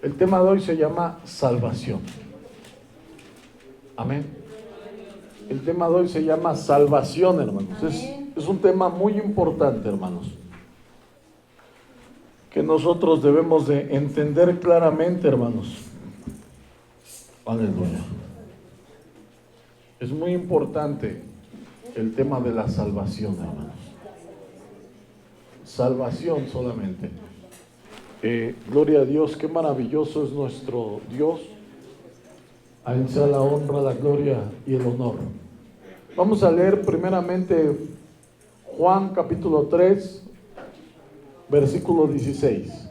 El tema de hoy se llama salvación. Amén. El tema de hoy se llama salvación, hermanos. Es un tema muy importante, hermanos, que nosotros debemos de entender claramente, hermanos. Aleluya. Es muy importante el tema de la salvación, hermanos. Salvación solamente. Gloria a Dios, qué maravilloso es nuestro Dios. A Él sea la honra, la gloria y el honor. Vamos a leer primeramente Juan capítulo 3, versículo 16,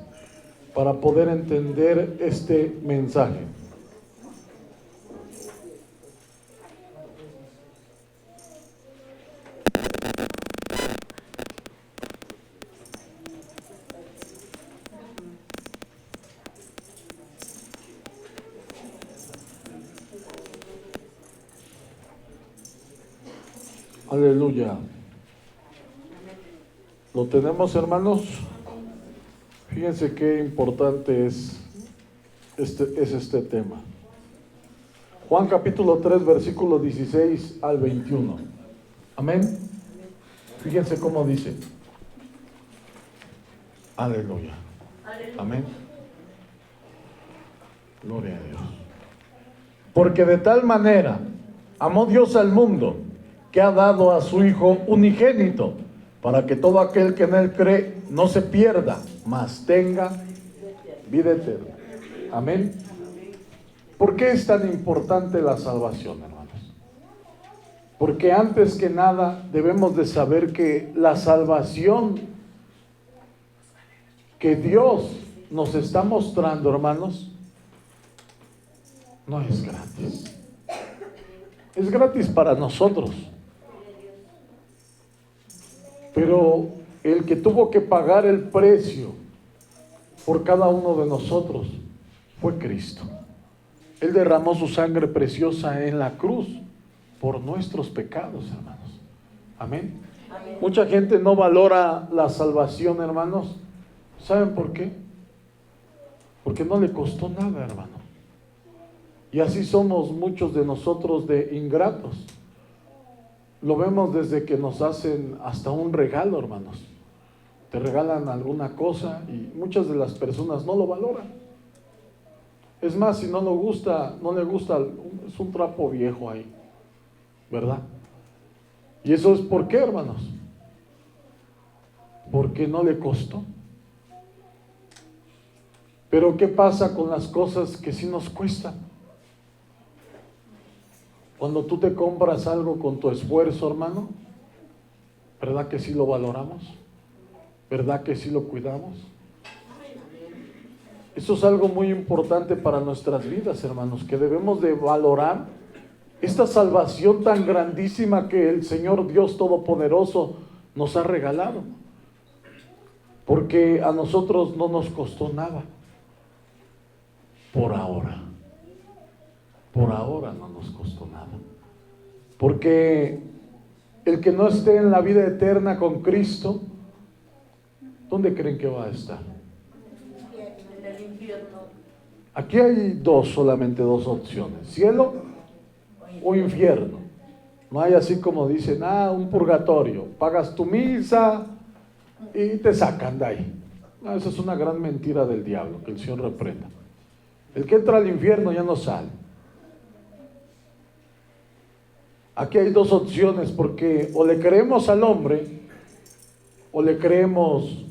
para poder entender este mensaje. Aleluya. ¿Lo tenemos, hermanos? Fíjense qué importante es este tema. Juan capítulo 3, versículo 16 al 21. Amén. Fíjense cómo dice. Aleluya. Amén. Gloria a Dios. Porque de tal manera amó Dios al mundo, que ha dado a su Hijo unigénito, para que todo aquel que en Él cree no se pierda, mas tenga vida eterna. Amén. ¿Por qué es tan importante la salvación, hermanos? Porque antes que nada debemos de saber que la salvación que Dios nos está mostrando, hermanos, no es gratis. Es gratis para nosotros. Pero el que tuvo que pagar el precio por cada uno de nosotros fue Cristo. Él derramó su sangre preciosa en la cruz por nuestros pecados, hermanos. Amén. Amén. Mucha gente no valora la salvación, hermanos. ¿Saben por qué? Porque no le costó nada, hermano. Y así somos muchos de nosotros de ingratos. Lo vemos desde que nos hacen hasta un regalo, hermanos. Te regalan alguna cosa y muchas de las personas no lo valoran. Es más, si no le gusta, es un trapo viejo ahí, ¿verdad? ¿Y eso es por qué, hermanos? Porque no le costó. Pero ¿qué pasa con las cosas que sí nos cuestan? Cuando tú te compras algo con tu esfuerzo, hermano, ¿verdad que sí lo valoramos? ¿Verdad que sí lo cuidamos? Eso es algo muy importante para nuestras vidas, hermanos, que debemos de valorar esta salvación tan grandísima que el Señor Dios Todopoderoso nos ha regalado. Porque a nosotros no nos costó nada. Por ahora. Por ahora no nos costó nada. Porque el que no esté en la vida eterna con Cristo, ¿dónde creen que va a estar? En el infierno. Aquí hay solamente dos opciones: cielo o infierno. No hay así como dicen, un purgatorio. Pagas tu misa y te sacan de ahí. No, esa es una gran mentira del diablo, que el Señor reprenda. El que entra al infierno ya no sale. Aquí hay dos opciones, porque o le creemos al hombre o le creemos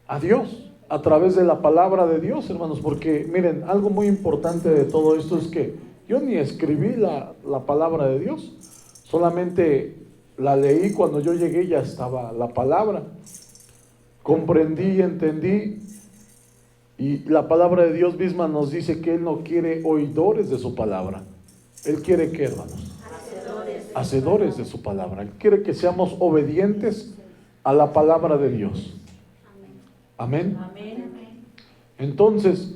a Dios a través de la palabra de Dios, hermanos. Porque miren, algo muy importante de todo esto es que yo ni escribí la palabra de Dios, solamente la leí. Cuando yo llegué ya estaba la palabra, comprendí y entendí. Y la palabra de Dios misma nos dice que Él no quiere oidores de su palabra. Él quiere, ¿qué, hermanos? Hacedores de su palabra. Él quiere que seamos obedientes a la palabra de Dios. Amén. Entonces,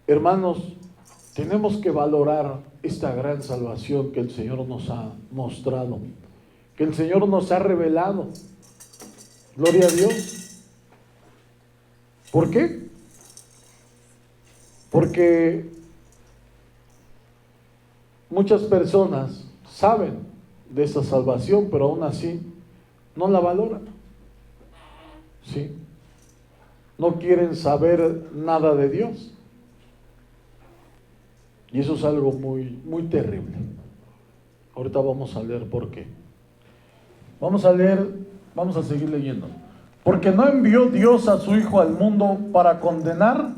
hermanos, tenemos que valorar esta gran salvación que el Señor nos ha mostrado, que el Señor nos ha revelado. Gloria a Dios. ¿Por qué? Porque muchas personas saben de esa salvación, pero aún así no la valoran. ¿Sí? No quieren saber nada de Dios. Y eso es algo muy, muy terrible. Ahorita vamos a leer por qué. Vamos a seguir leyendo. Porque no envió Dios a su Hijo al mundo para condenar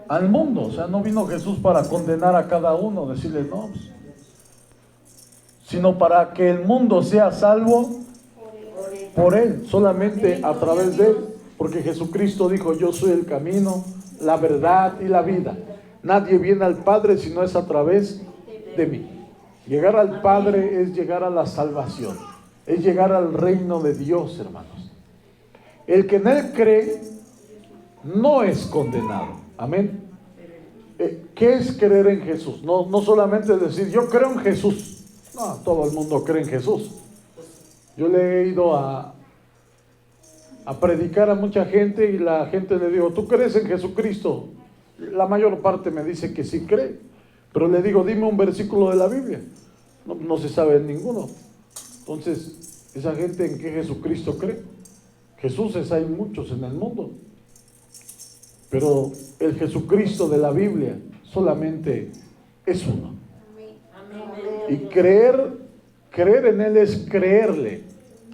al mundo. O sea, no vino Jesús para condenar a cada uno, decirle no, sino para que el mundo sea salvo por Él, solamente a través de Él. Porque Jesucristo dijo, yo soy el camino, la verdad y la vida. Nadie viene al Padre si no es a través de mí. Llegar al Padre es llegar a la salvación, es llegar al reino de Dios, hermanos. El que en Él cree no es condenado. Amén. ¿Qué es creer en Jesús? No solamente decir, yo creo en Jesús. No, todo el mundo cree en Jesús. Yo le he ido a predicar a mucha gente y la gente le digo, ¿tú crees en Jesucristo? La mayor parte me dice que sí cree, pero le digo, dime un versículo de la Biblia. No se sabe ninguno. Entonces, ¿esa gente en qué Jesucristo cree? Jesuses hay muchos en el mundo, pero el Jesucristo de la Biblia solamente es uno. Y creer en Él es creerle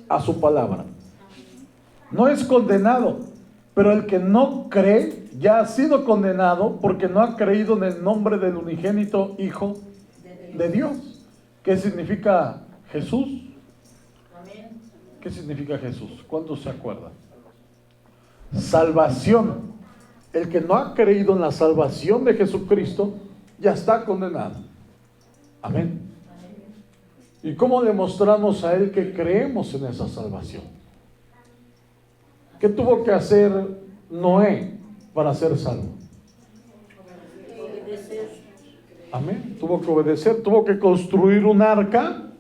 a su palabra. No es condenado, pero el que no cree ya ha sido condenado porque no ha creído en el nombre del unigénito Hijo de Dios. ¿Qué significa Jesús? ¿Qué significa Jesús? ¿Cuántos se acuerdan? Salvación. El que no ha creído en la salvación de Jesucristo ya está condenado. Amén. ¿Y cómo demostramos a Él que creemos en esa salvación? ¿Qué tuvo que hacer Noé para ser salvo? Amén. Tuvo que obedecer, tuvo que construir un arca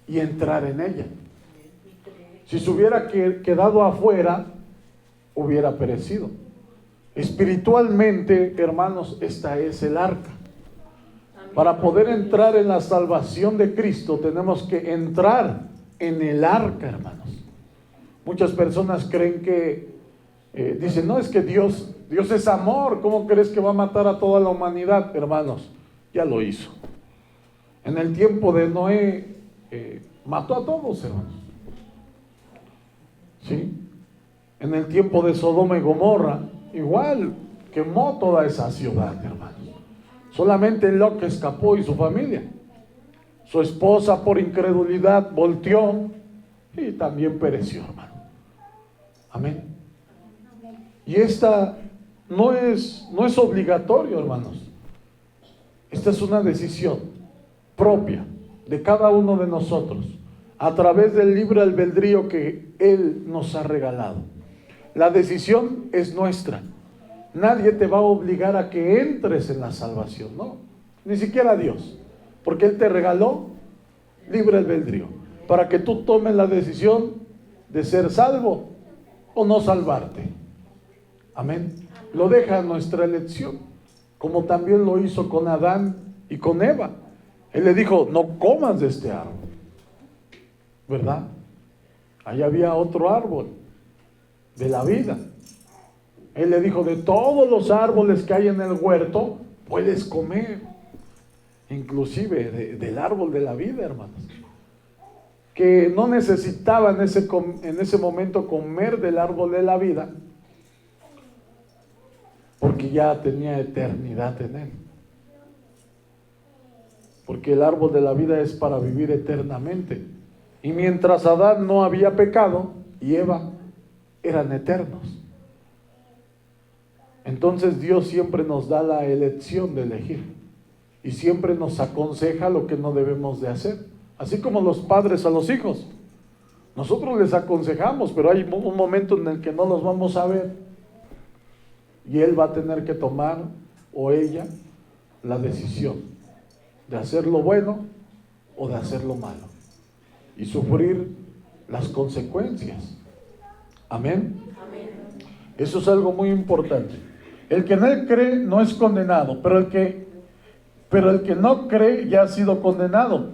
y entrar en ella. Si se hubiera quedado afuera, hubiera perecido. Espiritualmente, hermanos, esta es el arca. Para poder entrar en la salvación de Cristo, tenemos que entrar en el arca, hermanos. Muchas personas creen que, dicen, no, es que Dios es amor, ¿cómo crees que va a matar a toda la humanidad? Hermanos, ya lo hizo. En el tiempo de Noé, mató a todos, hermanos. ¿Sí? En el tiempo de Sodoma y Gomorra, igual, quemó toda esa ciudad, hermanos. Solamente Lot escapó y su familia. Su esposa, por incredulidad, volteó y también pereció, hermano. Amén. Y esta no es obligatorio, hermanos. Esta es una decisión propia de cada uno de nosotros, a través del libre albedrío que Él nos ha regalado. La decisión es nuestra. Nadie te va a obligar a que entres en la salvación, no, ni siquiera Dios, porque Él te regaló libre albedrío, para que tú tomes la decisión de ser salvo o no salvarte. Amén. Lo deja a nuestra elección, como también lo hizo con Adán y con Eva. Él le dijo, no comas de este árbol, ¿verdad? Ahí había otro árbol de la vida. Él le dijo, de todos los árboles que hay en el huerto, puedes comer, inclusive del árbol de la vida, hermanos. Que no necesitaba en ese momento comer del árbol de la vida, porque ya tenía eternidad en él. Porque el árbol de la vida es para vivir eternamente. Y mientras Adán no había pecado y Eva eran eternos. Entonces Dios siempre nos da la elección de elegir y siempre nos aconseja lo que no debemos de hacer, así como los padres a los hijos. Nosotros les aconsejamos, pero hay un momento en el que no los vamos a ver y él va a tener que tomar, o ella, la decisión de hacer lo bueno o de hacer lo malo y sufrir las consecuencias. Amén. Eso es algo muy importante. El que en él cree no es condenado, pero el que no cree ya ha sido condenado,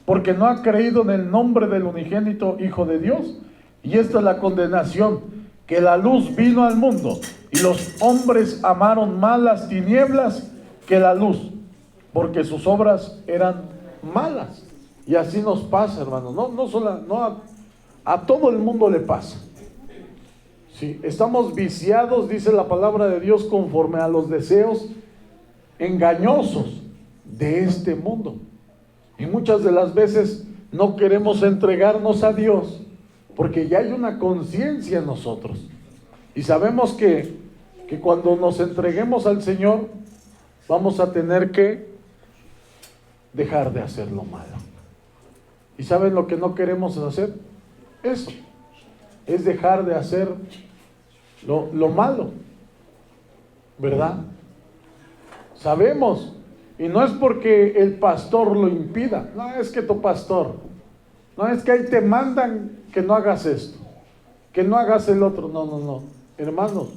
porque no ha creído en el nombre del unigénito Hijo de Dios. Y esta es la condenación, que la luz vino al mundo, y los hombres amaron más las tinieblas que la luz, porque sus obras eran malas. Y así nos pasa, hermanos. A todo el mundo le pasa. Sí, estamos viciados, dice la palabra de Dios, conforme a los deseos engañosos de este mundo. Y muchas de las veces no queremos entregarnos a Dios, porque ya hay una conciencia en nosotros. Y sabemos que cuando nos entreguemos al Señor, vamos a tener que dejar de hacer lo malo. ¿Y saben lo que no queremos hacer? Eso, es dejar de hacer lo malo, ¿verdad? Sabemos, y no es porque el pastor lo impida, no es que tu pastor, no es que ahí te mandan que no hagas esto, que no hagas el otro, no, hermanos,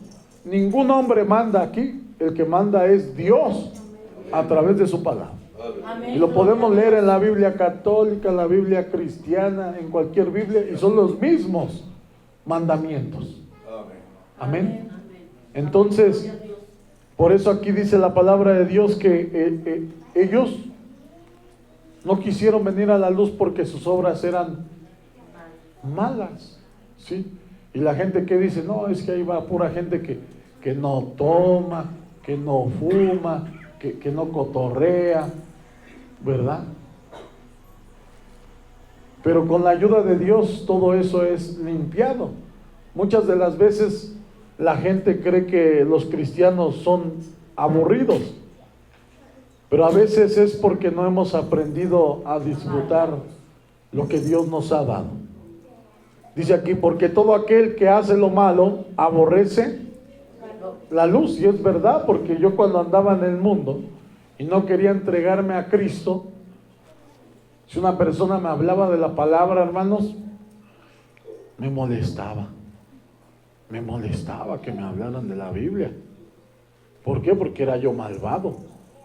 ningún hombre manda aquí, el que manda es Dios a través de su palabra. Y lo podemos leer en la Biblia católica, en la Biblia cristiana, en cualquier Biblia, y son los mismos mandamientos. Amén. Entonces, por eso aquí dice la palabra de Dios que ellos no quisieron venir a la luz porque sus obras eran malas, ¿sí? Y la gente que dice, no, es que ahí va pura gente que no toma, que no fuma, que no cotorrea, ¿verdad? Pero con la ayuda de Dios todo eso es limpiado. Muchas de las veces la gente cree que los cristianos son aburridos, pero a veces es porque no hemos aprendido a disfrutar lo que Dios nos ha dado. Dice aquí, porque todo aquel que hace lo malo aborrece la luz. Y es verdad, porque yo cuando andaba en el mundo y no quería entregarme a Cristo, si una persona me hablaba de la palabra, hermanos, me molestaba que me hablaran de la Biblia. ¿Por qué? Porque era yo malvado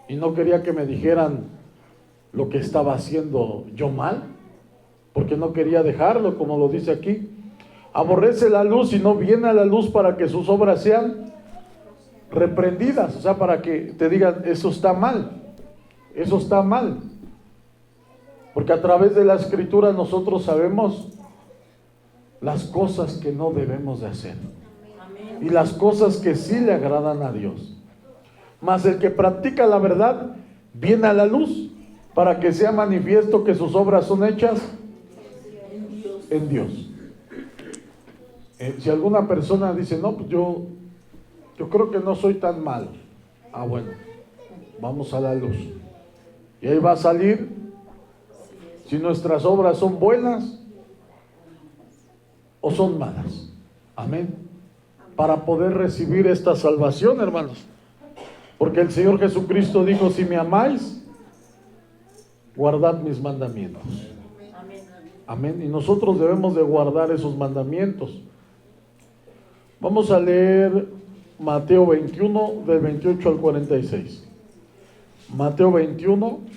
y no quería que me dijeran lo que estaba haciendo yo mal, porque no quería dejarlo, como lo dice aquí. Aborrece la luz y no viene a la luz para que sus obras sean reprendidas, o sea, para que te digan, eso está mal, porque a través de la Escritura nosotros sabemos las cosas que no debemos de hacer y las cosas que sí le agradan a Dios. Mas el que practica la verdad viene a la luz para que sea manifiesto que sus obras son hechas en Dios. Si alguna persona dice, no, pues yo creo que no soy tan malo. Bueno, vamos a la luz. Y ahí va a salir si nuestras obras son buenas o son malas. Amén. Para poder recibir esta salvación, hermanos. Porque el Señor Jesucristo dijo, si me amáis, guardad mis mandamientos. Amén. Y nosotros debemos de guardar esos mandamientos. Vamos a leer Mateo 21, del 28 al 46. Mateo 21.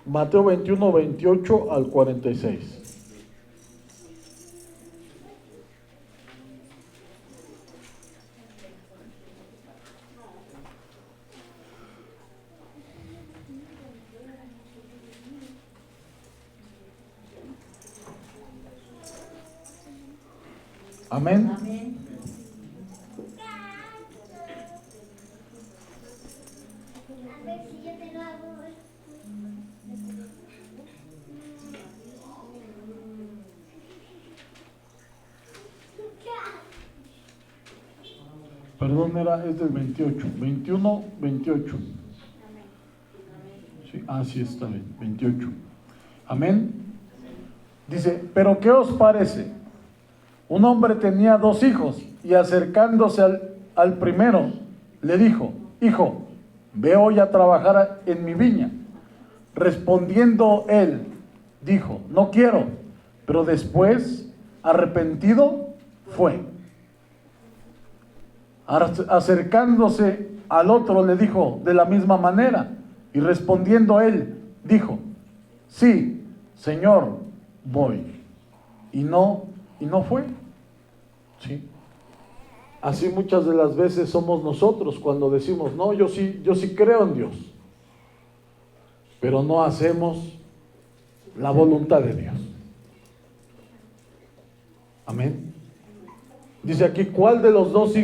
Mateo 21, 28 al 46. Amén. Perdón, es del 28, 21, 28. Sí, sí está bien, 28. Amén. Dice, pero ¿qué os parece? Un hombre tenía 2 hijos y acercándose al primero, le dijo, hijo, ve hoy a trabajar en mi viña. Respondiendo él, dijo, no quiero. Pero después, arrepentido, fue. Acercándose al otro, le dijo de la misma manera. Y respondiendo él, dijo, sí, Señor, voy. Y no fue. ¿Sí? Así muchas de las veces somos nosotros cuando decimos, no, yo sí creo en Dios, pero no hacemos la voluntad de Dios. Amén. Dice aquí, ¿cuál de los dos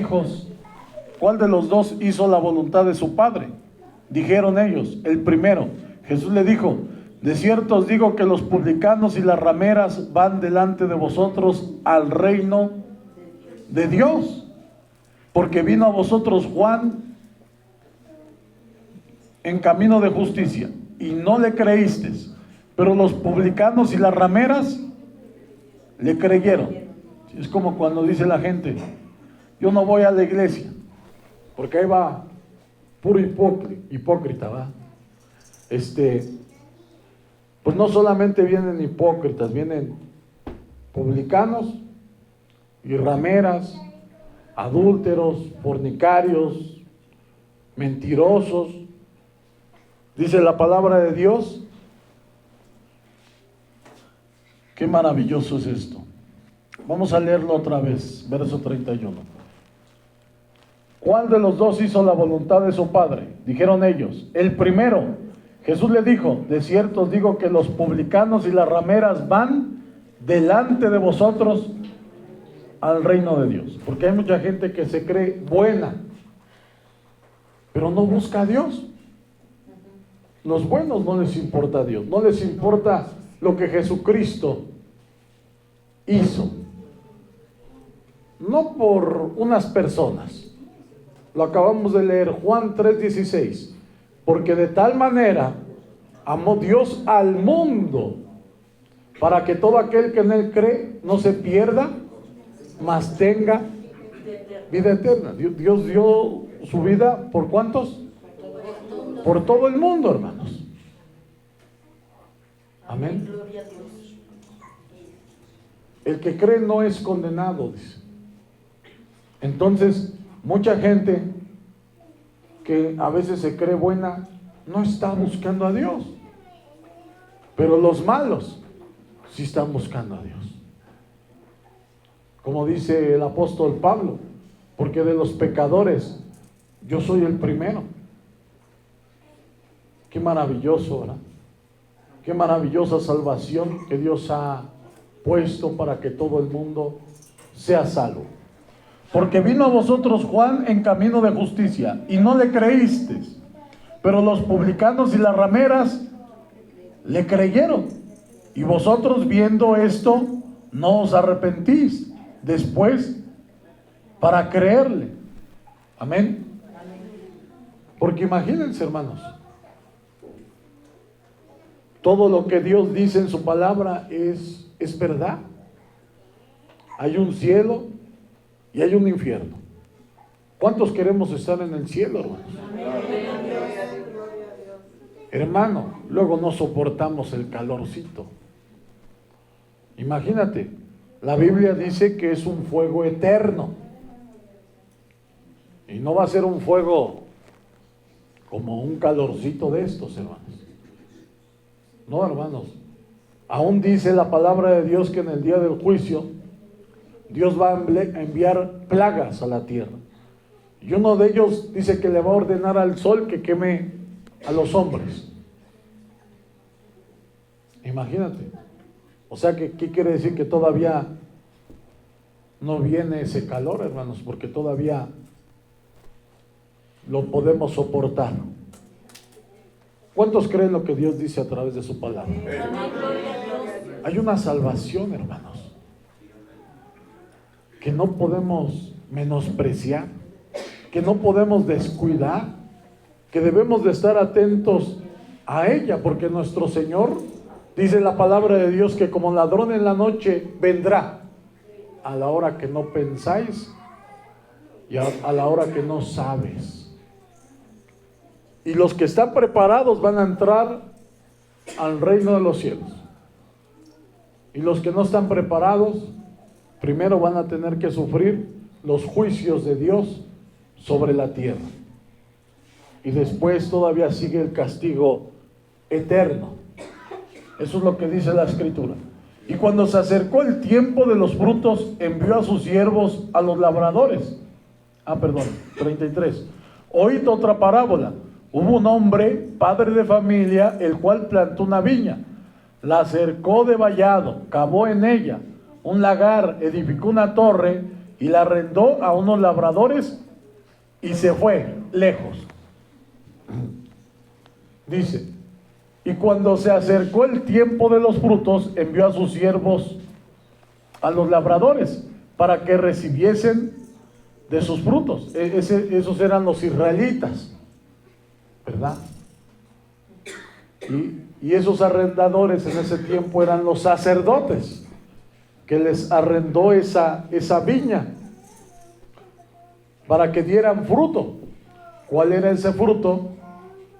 hizo la voluntad de su padre? Dijeron ellos, el primero. Jesús le dijo, de cierto os digo que los publicanos y las rameras van delante de vosotros al reino de Dios. Porque vino a vosotros Juan en camino de justicia, y no le creísteis, pero los publicanos y las rameras le creyeron. Es como cuando dice la gente, yo no voy a la iglesia, porque ahí va puro hipócrita, ¿va? Pues no solamente vienen hipócritas, vienen publicanos y rameras, adúlteros, fornicarios, mentirosos. Dice la palabra de Dios. Qué maravilloso es esto. Vamos a leerlo otra vez, verso 31. ¿Cuál de los dos hizo la voluntad de su padre? Dijeron ellos, el primero. Jesús le dijo, de cierto os digo que los publicanos y las rameras van delante de vosotros al reino de Dios. Porque hay mucha gente que se cree buena, pero no busca a Dios. Los buenos no les importa a Dios, no les importa lo que Jesucristo hizo. No por unas personas. Lo acabamos de leer, Juan 3:16. Porque de tal manera amó Dios al mundo, para que todo aquel que en él cree no se pierda, mas tenga vida eterna. Dios dio su vida, ¿por cuántos? Por todo el mundo, hermanos. Amén. El que cree no es condenado, dice. Entonces, mucha gente que a veces se cree buena, no está buscando a Dios. Pero los malos sí están buscando a Dios. Como dice el apóstol Pablo, porque de los pecadores yo soy el primero. Qué maravilloso, ¿verdad? Qué maravillosa salvación que Dios ha puesto para que todo el mundo sea salvo. Porque vino a vosotros Juan en camino de justicia, y no le creísteis, pero los publicanos y las rameras le creyeron. Y vosotros, viendo esto, no os arrepentís después para creerle. Amén. Porque imagínense, hermanos, todo lo que Dios dice en su palabra es verdad. Hay un cielo y hay un infierno. ¿Cuántos queremos estar en el cielo, hermanos? Hermano, luego no soportamos el calorcito. Imagínate, la Biblia dice que es un fuego eterno. Y no va a ser un fuego como un calorcito de estos, hermanos. No, hermanos. Aún dice la palabra de Dios que en el día del juicio Dios va a enviar plagas a la tierra. Y uno de ellos dice que le va a ordenar al sol que queme a los hombres. Imagínate. O sea, ¿qué quiere decir? Que todavía no viene ese calor, hermanos, porque todavía lo podemos soportar. ¿Cuántos creen lo que Dios dice a través de su palabra? Hay una salvación, hermanos, que no podemos menospreciar, que no podemos descuidar, que debemos de estar atentos a ella, porque nuestro Señor, dice la palabra de Dios, que como ladrón en la noche vendrá a la hora que no pensáis y a la hora que no sabes. Y los que están preparados van a entrar al reino de los cielos. Y los que no están preparados, primero van a tener que sufrir los juicios de Dios sobre la tierra. Y después todavía sigue el castigo eterno. Eso es lo que dice la Escritura. Y cuando se acercó el tiempo de los frutos, envió a sus siervos a los labradores. 33. Oíd otra parábola. Hubo un hombre, padre de familia, el cual plantó una viña, la cercó de vallado, cavó en ella un lagar, edificó una torre y la arrendó a unos labradores y se fue lejos. Dice, y cuando se acercó el tiempo de los frutos, envió a sus siervos a los labradores para que recibiesen de sus frutos. Esos eran los israelitas, ¿verdad? Y esos arrendadores en ese tiempo eran los sacerdotes, que les arrendó esa viña para que dieran fruto. ¿Cuál era ese fruto?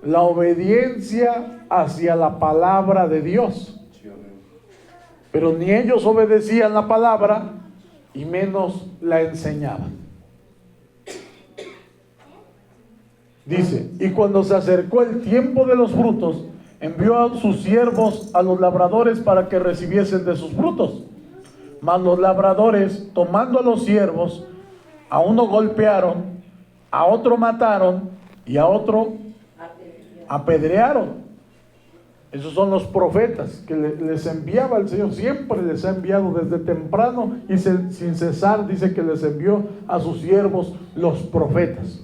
La obediencia hacia la palabra de Dios. Pero ni ellos obedecían la palabra y menos la enseñaban. Dice, y cuando se acercó el tiempo de los frutos, envió a sus siervos a los labradores para que recibiesen de sus frutos. Mas los labradores, tomando a los siervos, a uno golpearon, a otro mataron y a otro apedrearon. Esos son los profetas que les enviaba el Señor. Siempre les ha enviado desde temprano y sin cesar dice que les envió a sus siervos los profetas.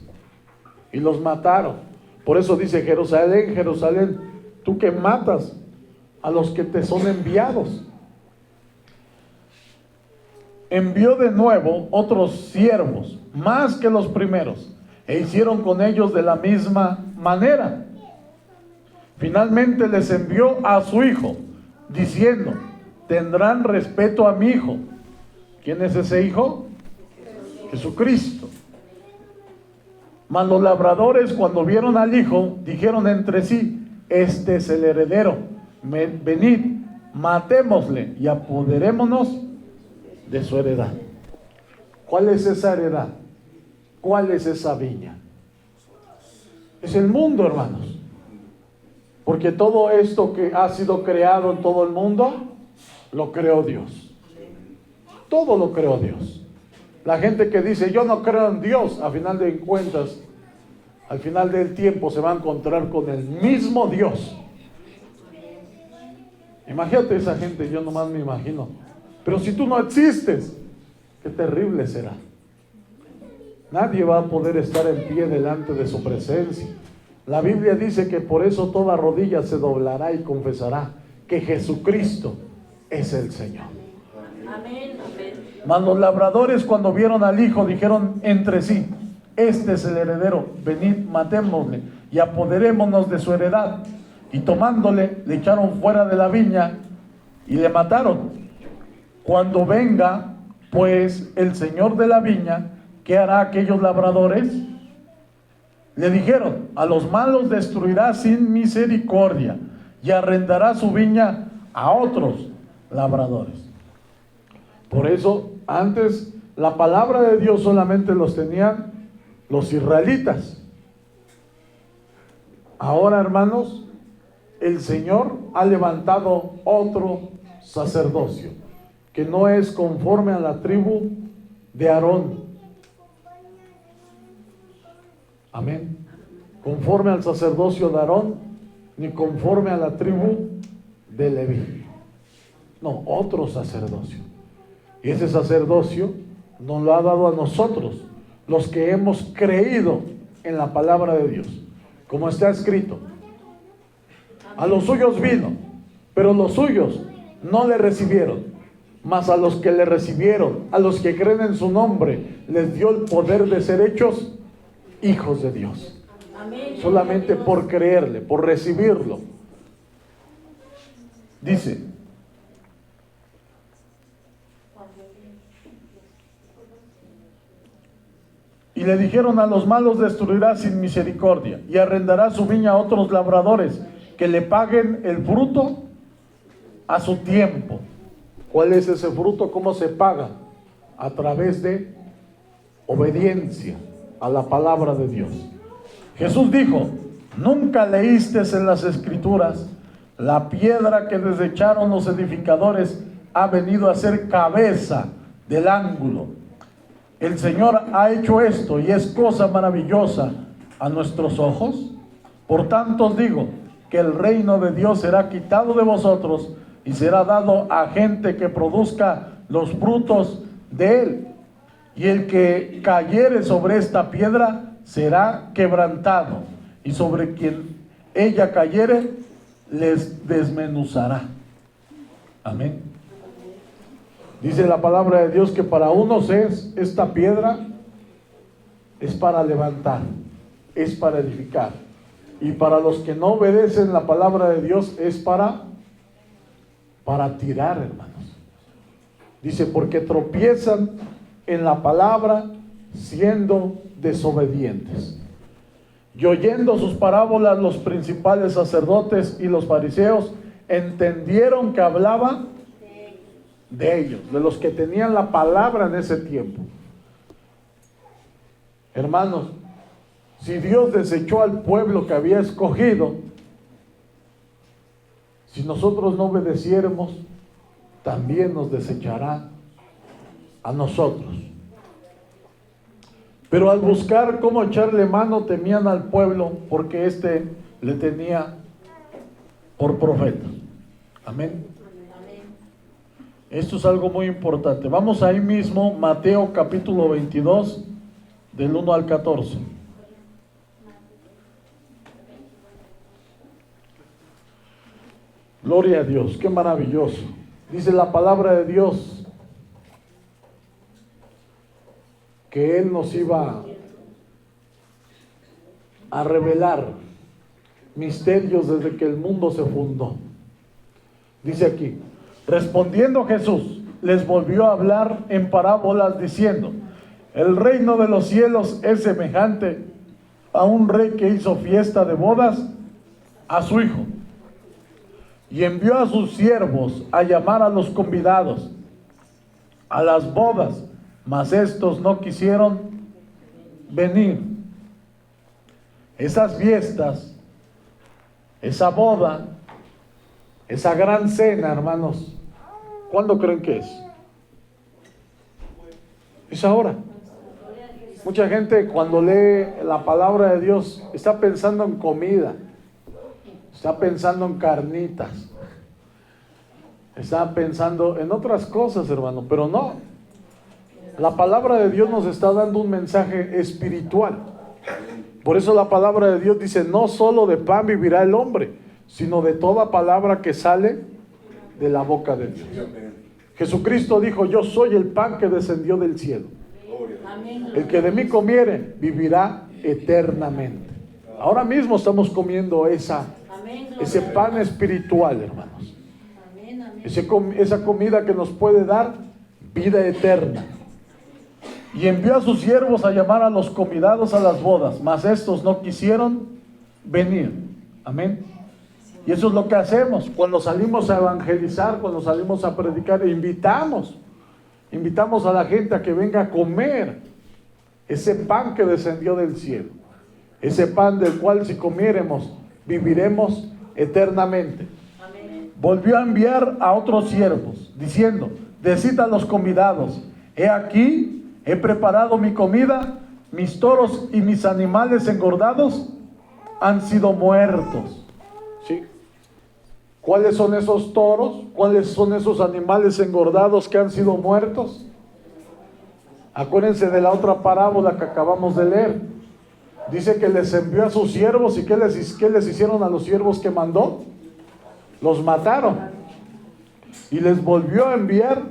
Y los mataron. Por eso dice, Jerusalén, Jerusalén, tú que matas a los que te son enviados. Envió de nuevo otros siervos, más que los primeros, e hicieron con ellos de la misma manera. Finalmente les envió a su hijo, diciendo, tendrán respeto a mi hijo. ¿Quién es ese hijo? Jesucristo. Mas los labradores, cuando vieron al hijo, dijeron entre sí, este es el heredero, venid, matémosle y apoderémonos de su heredad. ¿Cuál es esa heredad? ¿Cuál es esa viña? Es el mundo, hermanos. Porque todo esto que ha sido creado en todo el mundo, lo creó Dios. Todo lo creó Dios. La gente que dice, yo no creo en Dios, a final de cuentas, al final del tiempo se va a encontrar con el mismo Dios. Imagínate esa gente, yo nomás me imagino. Pero si tú no existes, qué terrible será. Nadie va a poder estar en pie delante de su presencia. La Biblia dice que por eso toda rodilla se doblará y confesará que Jesucristo es el Señor. Amén, amén. Mas los labradores, cuando vieron al hijo, dijeron entre sí, este es el heredero, venid, matémosle y apoderémonos de su heredad. Y tomándole, le echaron fuera de la viña y le mataron. Cuando venga pues el señor de la viña, ¿qué hará aquellos labradores? Le dijeron, a los malos destruirá sin misericordia y arrendará su viña a otros labradores. Por eso, antes la palabra de Dios solamente los tenían los israelitas. Ahora, hermanos, el Señor ha levantado otro sacerdocio, que no es conforme a la tribu de Aarón. Amén. Conforme al sacerdocio de Aarón, ni conforme a la tribu de Leví. No, otro sacerdocio. Y ese sacerdocio nos lo ha dado a nosotros, los que hemos creído en la palabra de Dios. Como está escrito, a los suyos vino, pero los suyos no le recibieron. Mas a los que le recibieron, a los que creen en su nombre, les dio el poder de ser hechos hijos de Dios. Amén. Solamente por creerle, por recibirlo. Dice, Y le dijeron: a los malos destruirá sin misericordia, y arrendará su viña a otros labradores, que le paguen el fruto a su tiempo. ¿Cuál es ese fruto? ¿Cómo se paga? A través de obediencia a la palabra de Dios. Jesús dijo: ¿nunca leíste en las Escrituras: la piedra que desecharon los edificadores ha venido a ser cabeza del ángulo? El Señor ha hecho esto, y es cosa maravillosa a nuestros ojos. Por tanto os digo que el reino de Dios será quitado de vosotros y será dado a gente que produzca los frutos de él. Y el que cayere sobre esta piedra será quebrantado, y sobre quien ella cayere les desmenuzará. Amén. Dice la palabra de Dios que para unos esta piedra es para levantar, es para edificar. Y para los que no obedecen la palabra de Dios es para tirar, hermanos. Dice: porque tropiezan en la palabra siendo desobedientes. Y oyendo sus parábolas, los principales sacerdotes y los fariseos entendieron que hablaba de ellos, de los que tenían la palabra en ese tiempo. Hermanos, si Dios desechó al pueblo que había escogido, si nosotros no obedeciéramos, también nos desechará a nosotros. Pero al buscar cómo echarle mano, temían al pueblo, porque éste le tenía por profeta. Amén. Esto es algo muy importante. Vamos ahí mismo, Mateo capítulo 22, del 1 al 14. Gloria a Dios, qué maravilloso. Dice la palabra de Dios que Él nos iba a revelar misterios desde que el mundo se fundó. Dice aquí: respondiendo Jesús, les volvió a hablar en parábolas diciendo: el reino de los cielos es semejante a un rey que hizo fiesta de bodas a su hijo, y envió a sus siervos a llamar a los convidados a las bodas, mas estos no quisieron venir. Esas fiestas, esa boda, esa gran cena, hermanos, ¿cuándo creen que es? Es ahora. Mucha gente cuando lee la palabra de Dios está pensando en comida, está pensando en carnitas, está pensando en otras cosas, hermano, pero no. La palabra de Dios nos está dando un mensaje espiritual. Por eso la palabra de Dios dice: no solo de pan vivirá el hombre, sino de toda palabra que sale de la boca de Dios. Jesucristo dijo: yo soy el pan que descendió del cielo. El que de mí comiere vivirá eternamente. Ahora mismo estamos comiendo ese pan espiritual, hermanos. Esa comida que nos puede dar vida eterna. Y envió a sus siervos a llamar a los convidados a las bodas, mas estos no quisieron venir. Amén. Y eso es lo que hacemos cuando salimos a evangelizar, cuando salimos a predicar. Invitamos a la gente a que venga a comer ese pan que descendió del cielo, ese pan del cual si comiéremos viviremos eternamente. Amén. Volvió a enviar a otros siervos diciendo: decid a los convidados: he aquí, he preparado mi comida, mis toros y mis animales engordados han sido muertos. ¿Sí? ¿Cuáles son esos toros? ¿Cuáles son esos animales engordados que han sido muertos? Acuérdense de la otra parábola que acabamos de leer. Dice que les envió a sus siervos. ¿Y qué les hicieron a los siervos que mandó? Los mataron. Y les volvió a enviar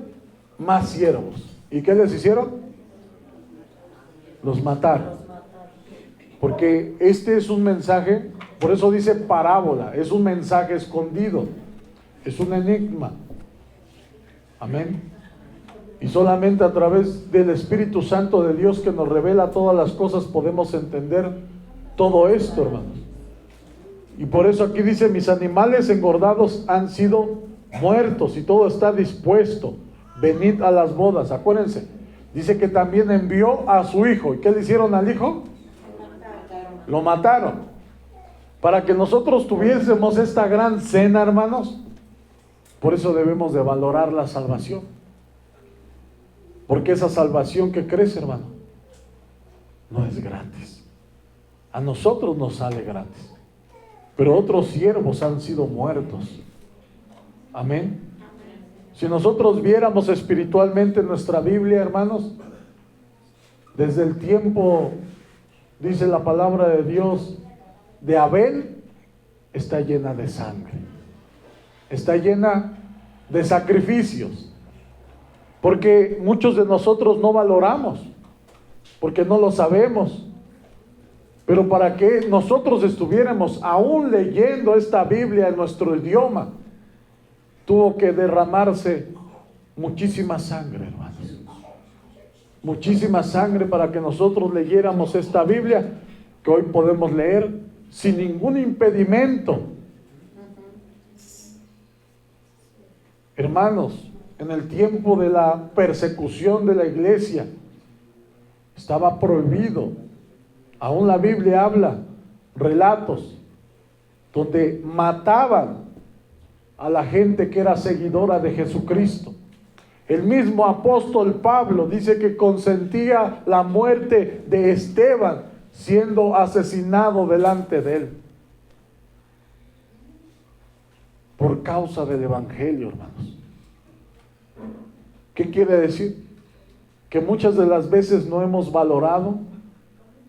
más siervos. ¿Y qué les hicieron? Los mataron. Porque este es un mensaje, por eso dice parábola, es un mensaje escondido, es un enigma. Amén. Y solamente a través del Espíritu Santo de Dios que nos revela todas las cosas podemos entender todo esto, hermanos. Y por eso aquí dice, mis animales engordados han sido muertos y todo está dispuesto. Venid a las bodas. Acuérdense, dice que también envió a su hijo. ¿Y qué le hicieron al hijo? Lo mataron. Para que nosotros tuviésemos esta gran cena, hermanos, por eso debemos de valorar la salvación. Porque esa salvación que crece, hermano, no es gratis. A nosotros nos sale gratis. Pero otros siervos han sido muertos. Amén. Si nosotros viéramos espiritualmente nuestra Biblia, hermanos, desde el tiempo, dice la palabra de Dios, de Abel, está llena de sangre. Está llena de sacrificios. Porque muchos de nosotros no valoramos, porque no lo sabemos. Pero para que nosotros estuviéramos aún leyendo esta Biblia en nuestro idioma, tuvo que derramarse muchísima sangre, hermanos. Muchísima sangre para que nosotros leyéramos esta Biblia que hoy podemos leer sin ningún impedimento. Hermanos, en el tiempo de la persecución de la iglesia, estaba prohibido. Aún la Biblia habla relatos donde mataban a la gente que era seguidora de Jesucristo. El mismo apóstol Pablo dice que consentía la muerte de Esteban siendo asesinado delante de él. Por causa del evangelio, hermanos. ¿Qué quiere decir? Que muchas de las veces no hemos valorado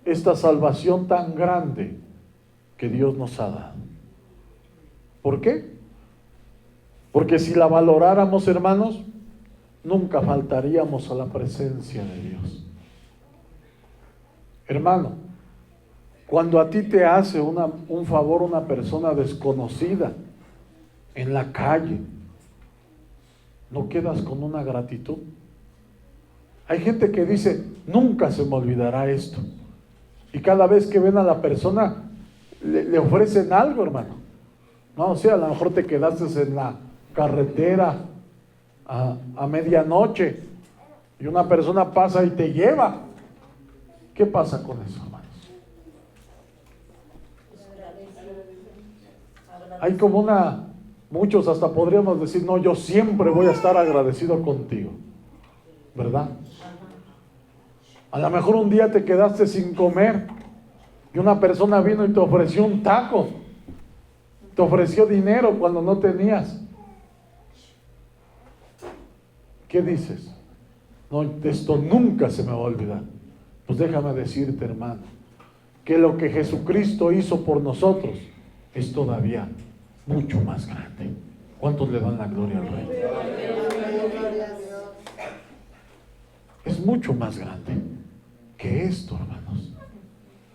esta salvación tan grande que Dios nos ha dado. ¿Por qué? Porque si la valoráramos, hermanos, nunca faltaríamos a la presencia de Dios. Hermano, cuando a ti te hace un favor una persona desconocida en la calle, ¿no quedas con una gratitud? Hay gente que dice, nunca se me olvidará esto. Y cada vez que ven a la persona, le ofrecen algo, hermano. No, o sea, a lo mejor te quedaste en la carretera a medianoche y una persona pasa y te lleva. ¿Qué pasa con eso, hermanos? Hay como muchos hasta podríamos decir, no, yo siempre voy a estar agradecido contigo, ¿verdad? A lo mejor un día te quedaste sin comer y una persona vino y te ofreció un taco, te ofreció dinero cuando no tenías. ¿Qué dices? No, esto nunca se me va a olvidar. Pues déjame decirte, hermano, que lo que Jesucristo hizo por nosotros es todavía mucho más grande. ¿Cuántos le dan la gloria al Rey? Es mucho más grande que esto, hermanos.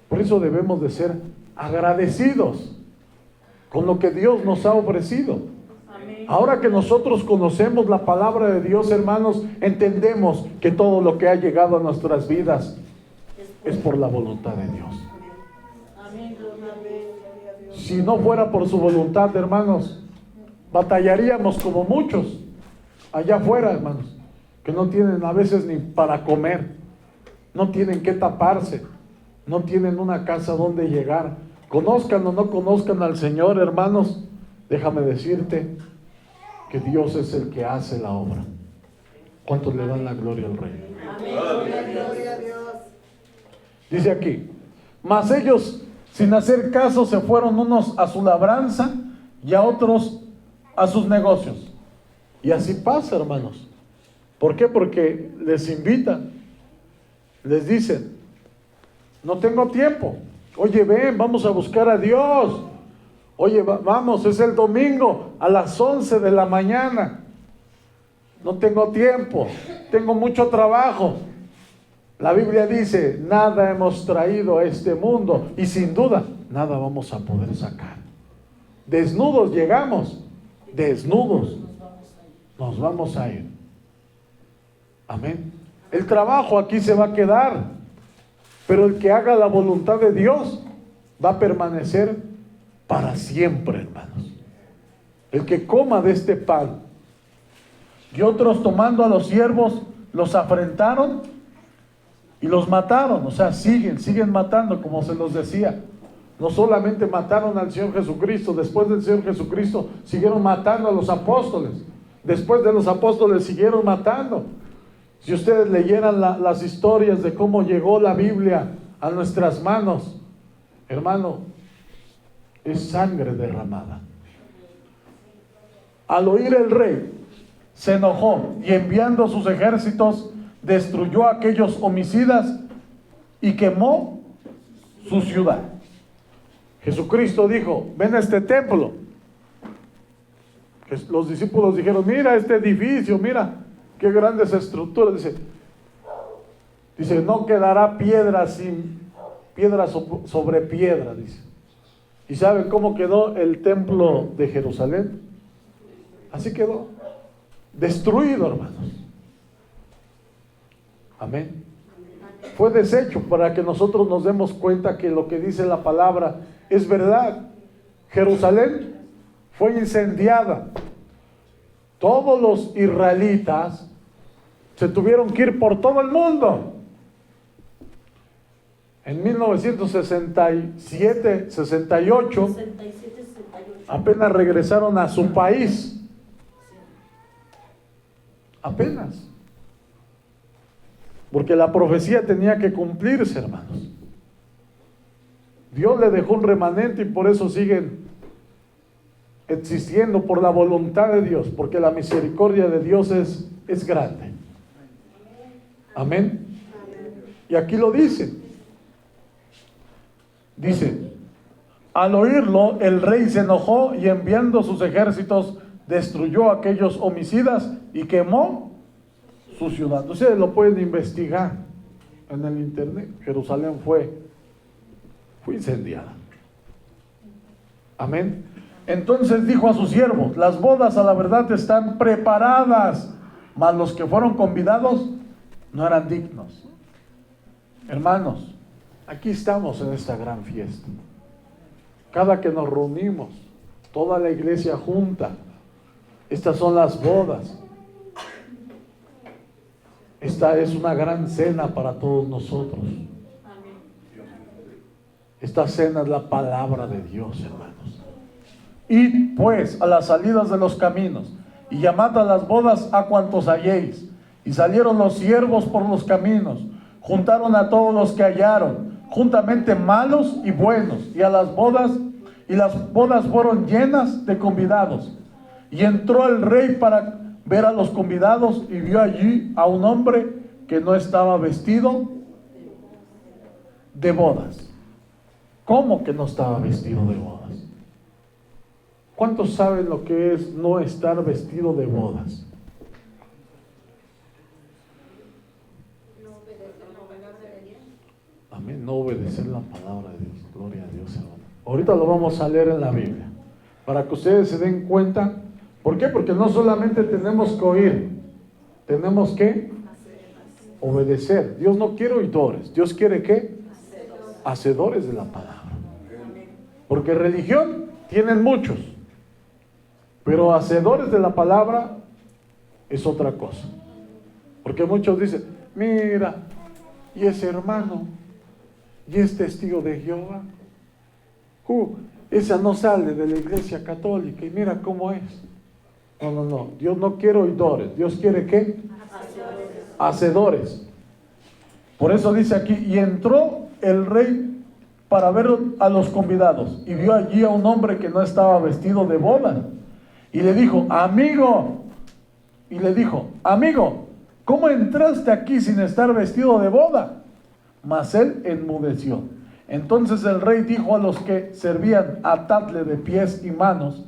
Por eso debemos de ser agradecidos con lo que Dios nos ha ofrecido. Ahora que nosotros conocemos la palabra de Dios, hermanos, entendemos que todo lo que ha llegado a nuestras vidas es por la voluntad de Dios. Si no fuera por su voluntad, hermanos, batallaríamos como muchos allá afuera, hermanos, que no tienen a veces ni para comer, no tienen que taparse, no tienen una casa donde llegar. Conozcan o no conozcan al Señor, hermanos, déjame decirte que Dios es el que hace la obra. ¿Cuántos le dan la gloria al Rey? Dice aquí, mas ellos sin hacer caso se fueron unos a su labranza y a otros a sus negocios. Y así pasa, hermanos. ¿Por qué? Porque les invitan, les dicen, no tengo tiempo. Oye, ven, vamos a buscar a Dios. Oye, vamos, es el domingo a las 11 de la mañana. No tengo tiempo, tengo mucho trabajo. La Biblia dice, nada hemos traído a este mundo y sin duda, nada vamos a poder sacar. Desnudos llegamos, desnudos nos vamos a ir. Amén. El trabajo aquí se va a quedar, pero el que haga la voluntad de Dios va a permanecer para siempre, hermanos. El que coma de este pan. Y otros, tomando a los siervos, los afrentaron y los mataron. O sea, siguen matando, como se los decía. No solamente mataron al Señor Jesucristo, después del Señor Jesucristo siguieron matando a los apóstoles. Después de los apóstoles siguieron matando. Si ustedes leyeran las historias de cómo llegó la Biblia a nuestras manos, hermano, es sangre derramada. Al oír el rey, se enojó y enviando sus ejércitos, destruyó a aquellos homicidas y quemó su ciudad. Jesucristo dijo: ven a este templo. Los discípulos dijeron: mira este edificio, mira qué grandes estructuras. Dice, no quedará piedra sobre piedra, dice. ¿Y saben cómo quedó el templo de Jerusalén? Así quedó, destruido, hermanos. Amén. Fue deshecho, para que nosotros nos demos cuenta que lo que dice la palabra es verdad. Jerusalén fue incendiada. Todos los israelitas se tuvieron que ir por todo el mundo. En 1967, 68, apenas regresaron a su país. Apenas. Porque la profecía tenía que cumplirse, hermanos. Dios le dejó un remanente y por eso siguen existiendo, por la voluntad de Dios, porque la misericordia de Dios es grande. Amén. Y aquí lo dice. Dice, al oírlo, el rey se enojó y enviando sus ejércitos, destruyó a aquellos homicidas y quemó su ciudad. Ustedes lo pueden investigar en el internet. Jerusalén fue incendiada. Amén. Entonces dijo a sus siervos: las bodas a la verdad están preparadas, mas los que fueron convidados no eran dignos. Hermanos, aquí estamos en esta gran fiesta. Cada que nos reunimos, toda la iglesia junta, estas son las bodas. Esta es una gran cena para todos nosotros. Esta cena es la palabra de Dios, hermanos. Id pues a las salidas de los caminos y llamad a las bodas a cuantos halléis. Y salieron los siervos por los caminos, juntaron a todos los que hallaron, juntamente malos y buenos, y las bodas fueron llenas de convidados. Y entró el rey para ver a los convidados y vio allí a un hombre que no estaba vestido de bodas. ¿Cómo que no estaba vestido de bodas? ¿Cuántos saben lo que es no estar vestido de bodas? Amén, no obedecer la palabra de Dios. Gloria a Dios, hermano. Ahorita lo vamos a leer en la Biblia, para que ustedes se den cuenta. ¿Por qué? Porque no solamente tenemos que oír, tenemos que obedecer. Dios no quiere oidores, Dios quiere ¿qué? Hacedores de la palabra. Porque religión tienen muchos, pero hacedores de la palabra es otra cosa. Porque muchos dicen: mira, y ese hermano, y es testigo de Jehová, esa no sale de la iglesia católica, y mira cómo es. No, Dios no quiere oidores, Dios quiere ¿qué? Hacedores. Por eso dice aquí: y entró el rey para ver a los convidados, y vio allí a un hombre que no estaba vestido de boda, y le dijo: amigo, ¿cómo entraste aquí sin estar vestido de boda? Mas él enmudeció. Entonces el rey dijo a los que servían: atadle de pies y manos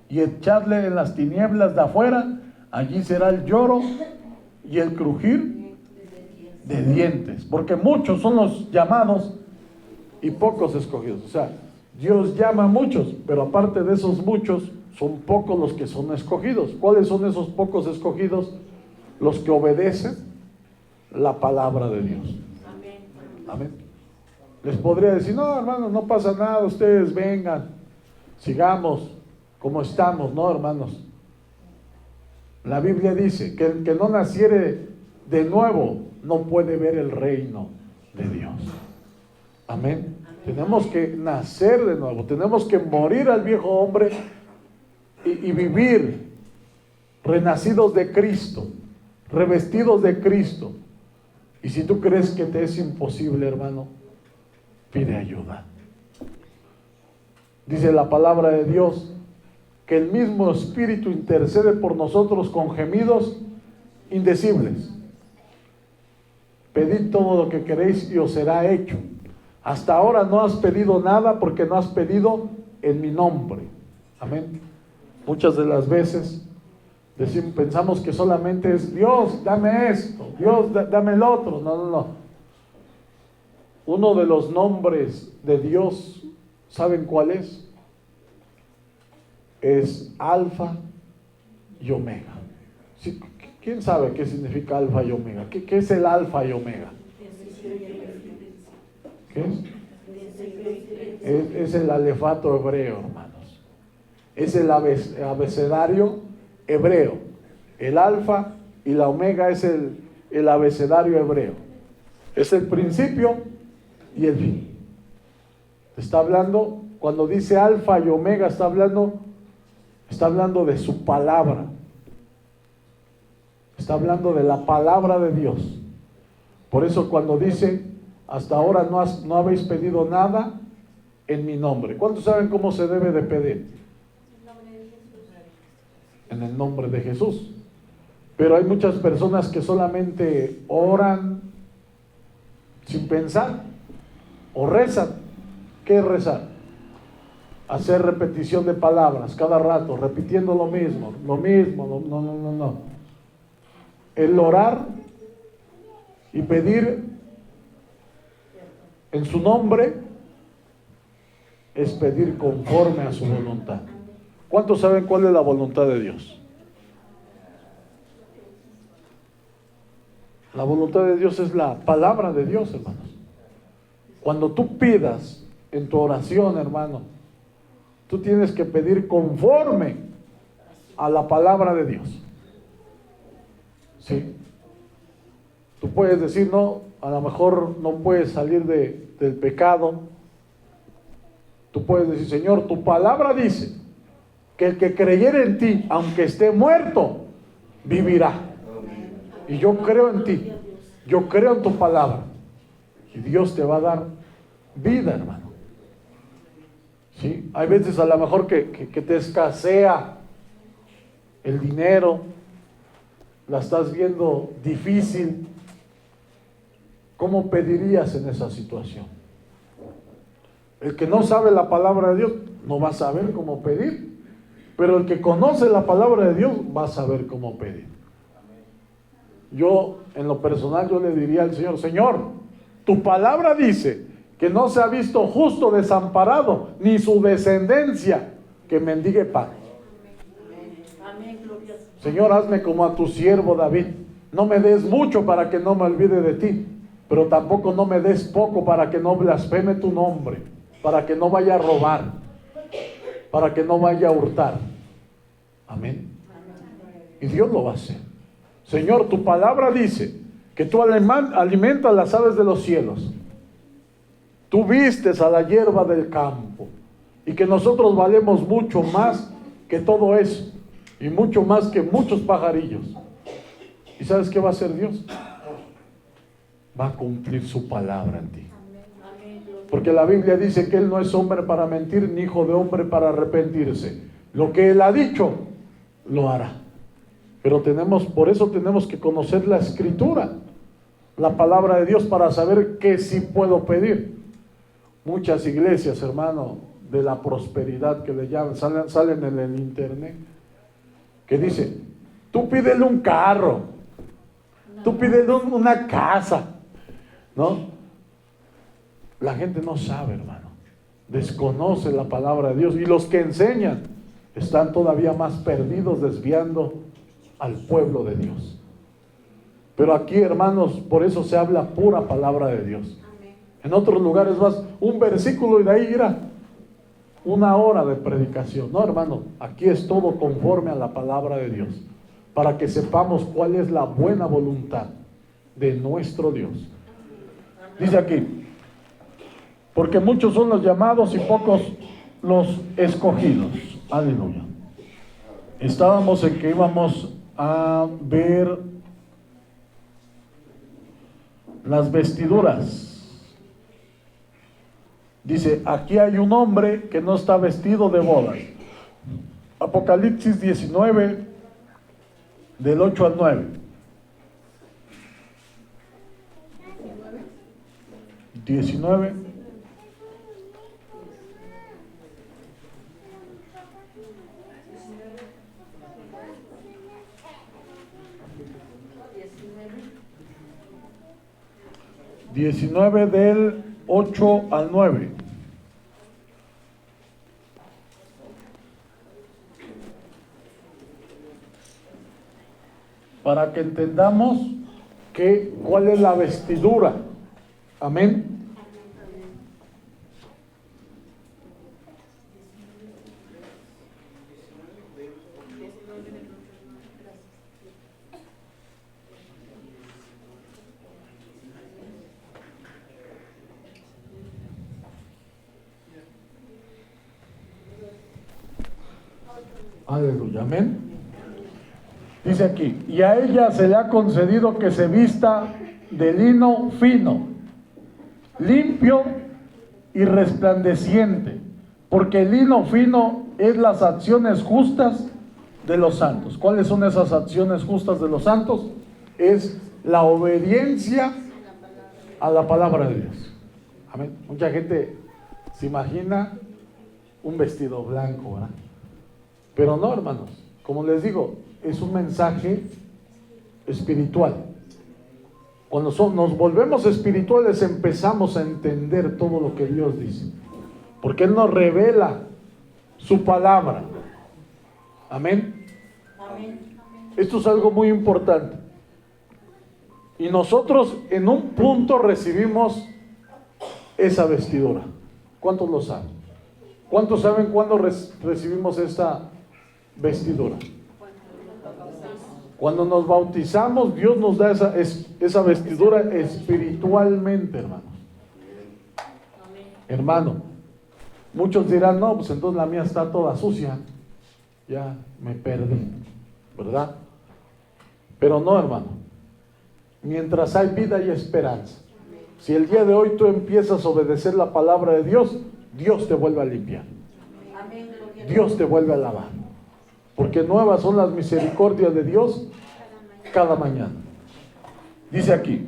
y echadle en las tinieblas de afuera, allí será el lloro y el crujir de dientes, porque muchos son los llamados y pocos escogidos. O sea, Dios llama a muchos, pero aparte de esos muchos, son pocos los que son escogidos. ¿Cuáles son esos pocos escogidos? Los que obedecen la palabra de Dios. Amén. Amén. Les podría decir, no, hermanos, no pasa nada, ustedes vengan, sigamos como estamos, no, hermanos. La Biblia dice que el que no naciere de nuevo no puede ver el reino de Dios. Amén. Tenemos que nacer de nuevo, tenemos que morir al viejo hombre y vivir renacidos de Cristo, revestidos de Cristo. Y si tú crees que te es imposible, hermano, pide ayuda. Dice la palabra de Dios que el mismo Espíritu intercede por nosotros con gemidos indecibles. Pedid todo lo que queréis y os será hecho. Hasta ahora no has pedido nada porque no has pedido en mi nombre. Amén. Muchas de las veces pensamos que solamente es Dios, dame esto, Dios, dame el otro. No. Uno de los nombres de Dios, ¿saben cuál es? Es Alfa y Omega. ¿Sí? ¿Quién sabe qué significa Alfa y Omega? ¿Qué es el Alfa y Omega? ¿Qué es? Es el alefato hebreo, hermanos. Es el abecedario hebreo. El alfa y la omega es el abecedario hebreo. Es el principio y el fin. Está hablando, cuando dice alfa y omega, está hablando de su palabra. Está hablando de la palabra de Dios. Por eso cuando dice, hasta ahora no habéis pedido nada en mi nombre. ¿Cuántos saben cómo se debe de pedir? En el nombre de Jesús. Pero hay muchas personas que solamente oran sin pensar o rezan. ¿Qué es rezar? Hacer repetición de palabras cada rato, repitiendo lo mismo. No. El orar y pedir en su nombre es pedir conforme a su voluntad. ¿Cuántos saben cuál es la voluntad de Dios? La voluntad de Dios es la palabra de Dios, hermanos. Cuando tú pidas en tu oración, hermano, tú tienes que pedir conforme a la palabra de Dios. ¿Sí? Tú puedes decir, no, a lo mejor no puedes salir del pecado. Tú puedes decir, Señor, tu palabra dice que el que creyere en ti, aunque esté muerto, vivirá. Y yo creo en ti, yo creo en tu palabra. Y Dios te va a dar vida, hermano. ¿Sí? Hay veces a lo mejor que te escasea el dinero, la estás viendo difícil. ¿Cómo pedirías en esa situación? El que no sabe la palabra de Dios no va a saber cómo pedir, pero el que conoce la palabra de Dios va a saber cómo pedir. Yo, en lo personal, yo le diría al Señor, Señor, tu palabra dice que no se ha visto justo desamparado, ni su descendencia que mendigue pan. Señor, hazme como a tu siervo David. No me des mucho para que no me olvide de ti, pero tampoco no me des poco para que no blasfeme tu nombre, para que no vaya a robar, para que no vaya a hurtar. Amén. Y Dios lo va a hacer. Señor, tu palabra dice que tú alimentas las aves de los cielos. Tú vistes a la hierba del campo. Y que nosotros valemos mucho más que todo eso. Y mucho más que muchos pajarillos. ¿Y sabes qué va a hacer Dios? Va a cumplir su palabra en ti. Porque la Biblia dice que Él no es hombre para mentir, ni hijo de hombre para arrepentirse. Lo que Él ha dicho, lo hará. Pero por eso tenemos que conocer la Escritura, la palabra de Dios, para saber qué sí puedo pedir. Muchas iglesias, hermano, de la prosperidad que le llaman, salen en el internet, que dicen, tú pídele un carro, tú pídele una casa, ¿no? La gente no sabe, hermano, desconoce la palabra de Dios, y los que enseñan están todavía más perdidos, desviando al pueblo de Dios. Pero aquí, hermanos, por eso se habla pura palabra de Dios. En otros lugares vas un versículo y de ahí irá una hora de predicación. No, hermano, aquí es todo conforme a la palabra de Dios, para que sepamos cuál es la buena voluntad de nuestro Dios. Dice aquí, porque muchos son los llamados y pocos los escogidos. Aleluya. Estábamos en que íbamos a ver las vestiduras. Dice, aquí hay un hombre que no está vestido de bodas. Apocalipsis 19, del 8 al 9. 19. Del 8 al 9. Para que entendamos cuál es la vestidura. Amén. Aleluya, amén. Dice aquí, y a ella se le ha concedido que se vista de lino fino, limpio y resplandeciente, porque el lino fino es las acciones justas de los santos. ¿Cuáles son esas acciones justas de los santos? Es la obediencia a la palabra de Dios. Amén. Mucha gente se imagina un vestido blanco, ¿verdad? Pero no, hermanos, como les digo, es un mensaje espiritual. Cuando nos volvemos espirituales, empezamos a entender todo lo que Dios dice, porque Él nos revela su palabra. Amén. Amén. Esto es algo muy importante. Y nosotros en un punto recibimos esa vestidura. ¿Cuántos lo saben? ¿Cuántos saben cuándo recibimos esta vestidura? Cuando nos bautizamos, Dios nos da esa vestidura espiritualmente, hermanos. Hermano, muchos dirán, no, pues entonces la mía está toda sucia, ya me perdí, ¿verdad? Pero no, hermano, mientras hay vida y esperanza. Si el día de hoy tú empiezas a obedecer la palabra de Dios, Dios te vuelve a limpiar, Dios te vuelve a lavar, porque nuevas son las misericordias de Dios cada mañana. Dice aquí,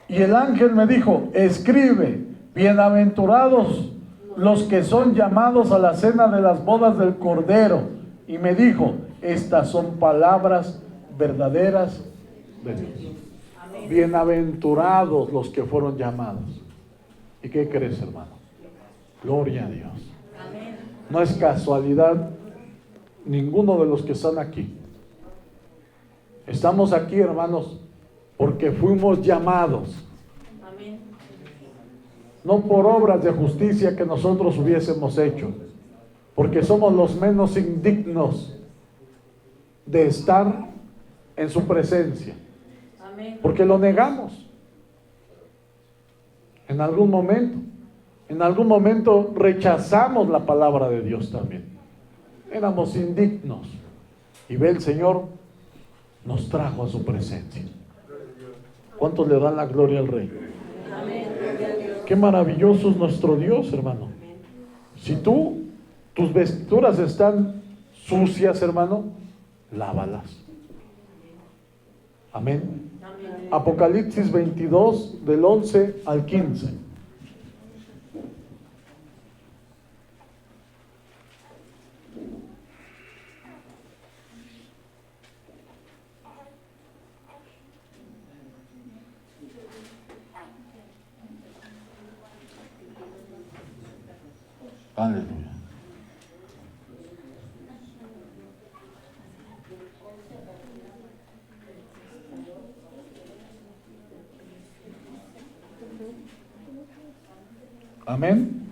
y el ángel me dijo, escribe, bienaventurados los que son llamados a la cena de las bodas del Cordero. Y me dijo, estas son palabras verdaderas de Dios. Bienaventurados los que fueron llamados. ¿Y qué crees, hermano? Gloria a Dios. No es casualidad ninguno de los que están aquí. Estamos aquí, hermanos, porque fuimos llamados. No por obras de justicia que nosotros hubiésemos hecho, porque somos los menos indignos de estar en su presencia, porque lo negamos en algún momento rechazamos la palabra de Dios también, éramos indignos, y ve, el Señor nos trajo a su presencia. ¿Cuántos le dan la gloria al Rey? Qué maravilloso es nuestro Dios, hermano. Si tus vestiduras están sucias, hermano, lávalas. Amén. Apocalipsis 22, del 11 al 15. Aleluya. Amén.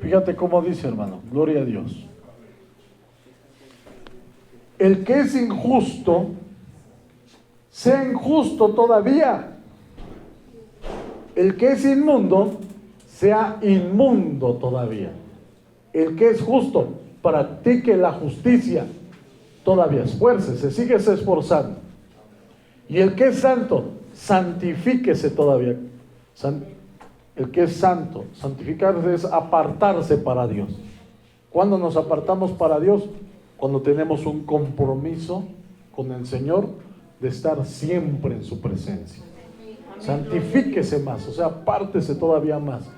Fíjate cómo dice, hermano, gloria a Dios. El que es injusto, sea injusto todavía. El que es inmundo, sea inmundo todavía. El que es justo, practique la justicia todavía. Esfuércese, síguese esforzando. Y el que es santo, santifíquese todavía. El que es santo, santificarse es apartarse para Dios. ¿Cuándo nos apartamos para Dios? Cuando tenemos un compromiso con el Señor de estar siempre en su presencia. Santifíquese más, o sea, apártese todavía más.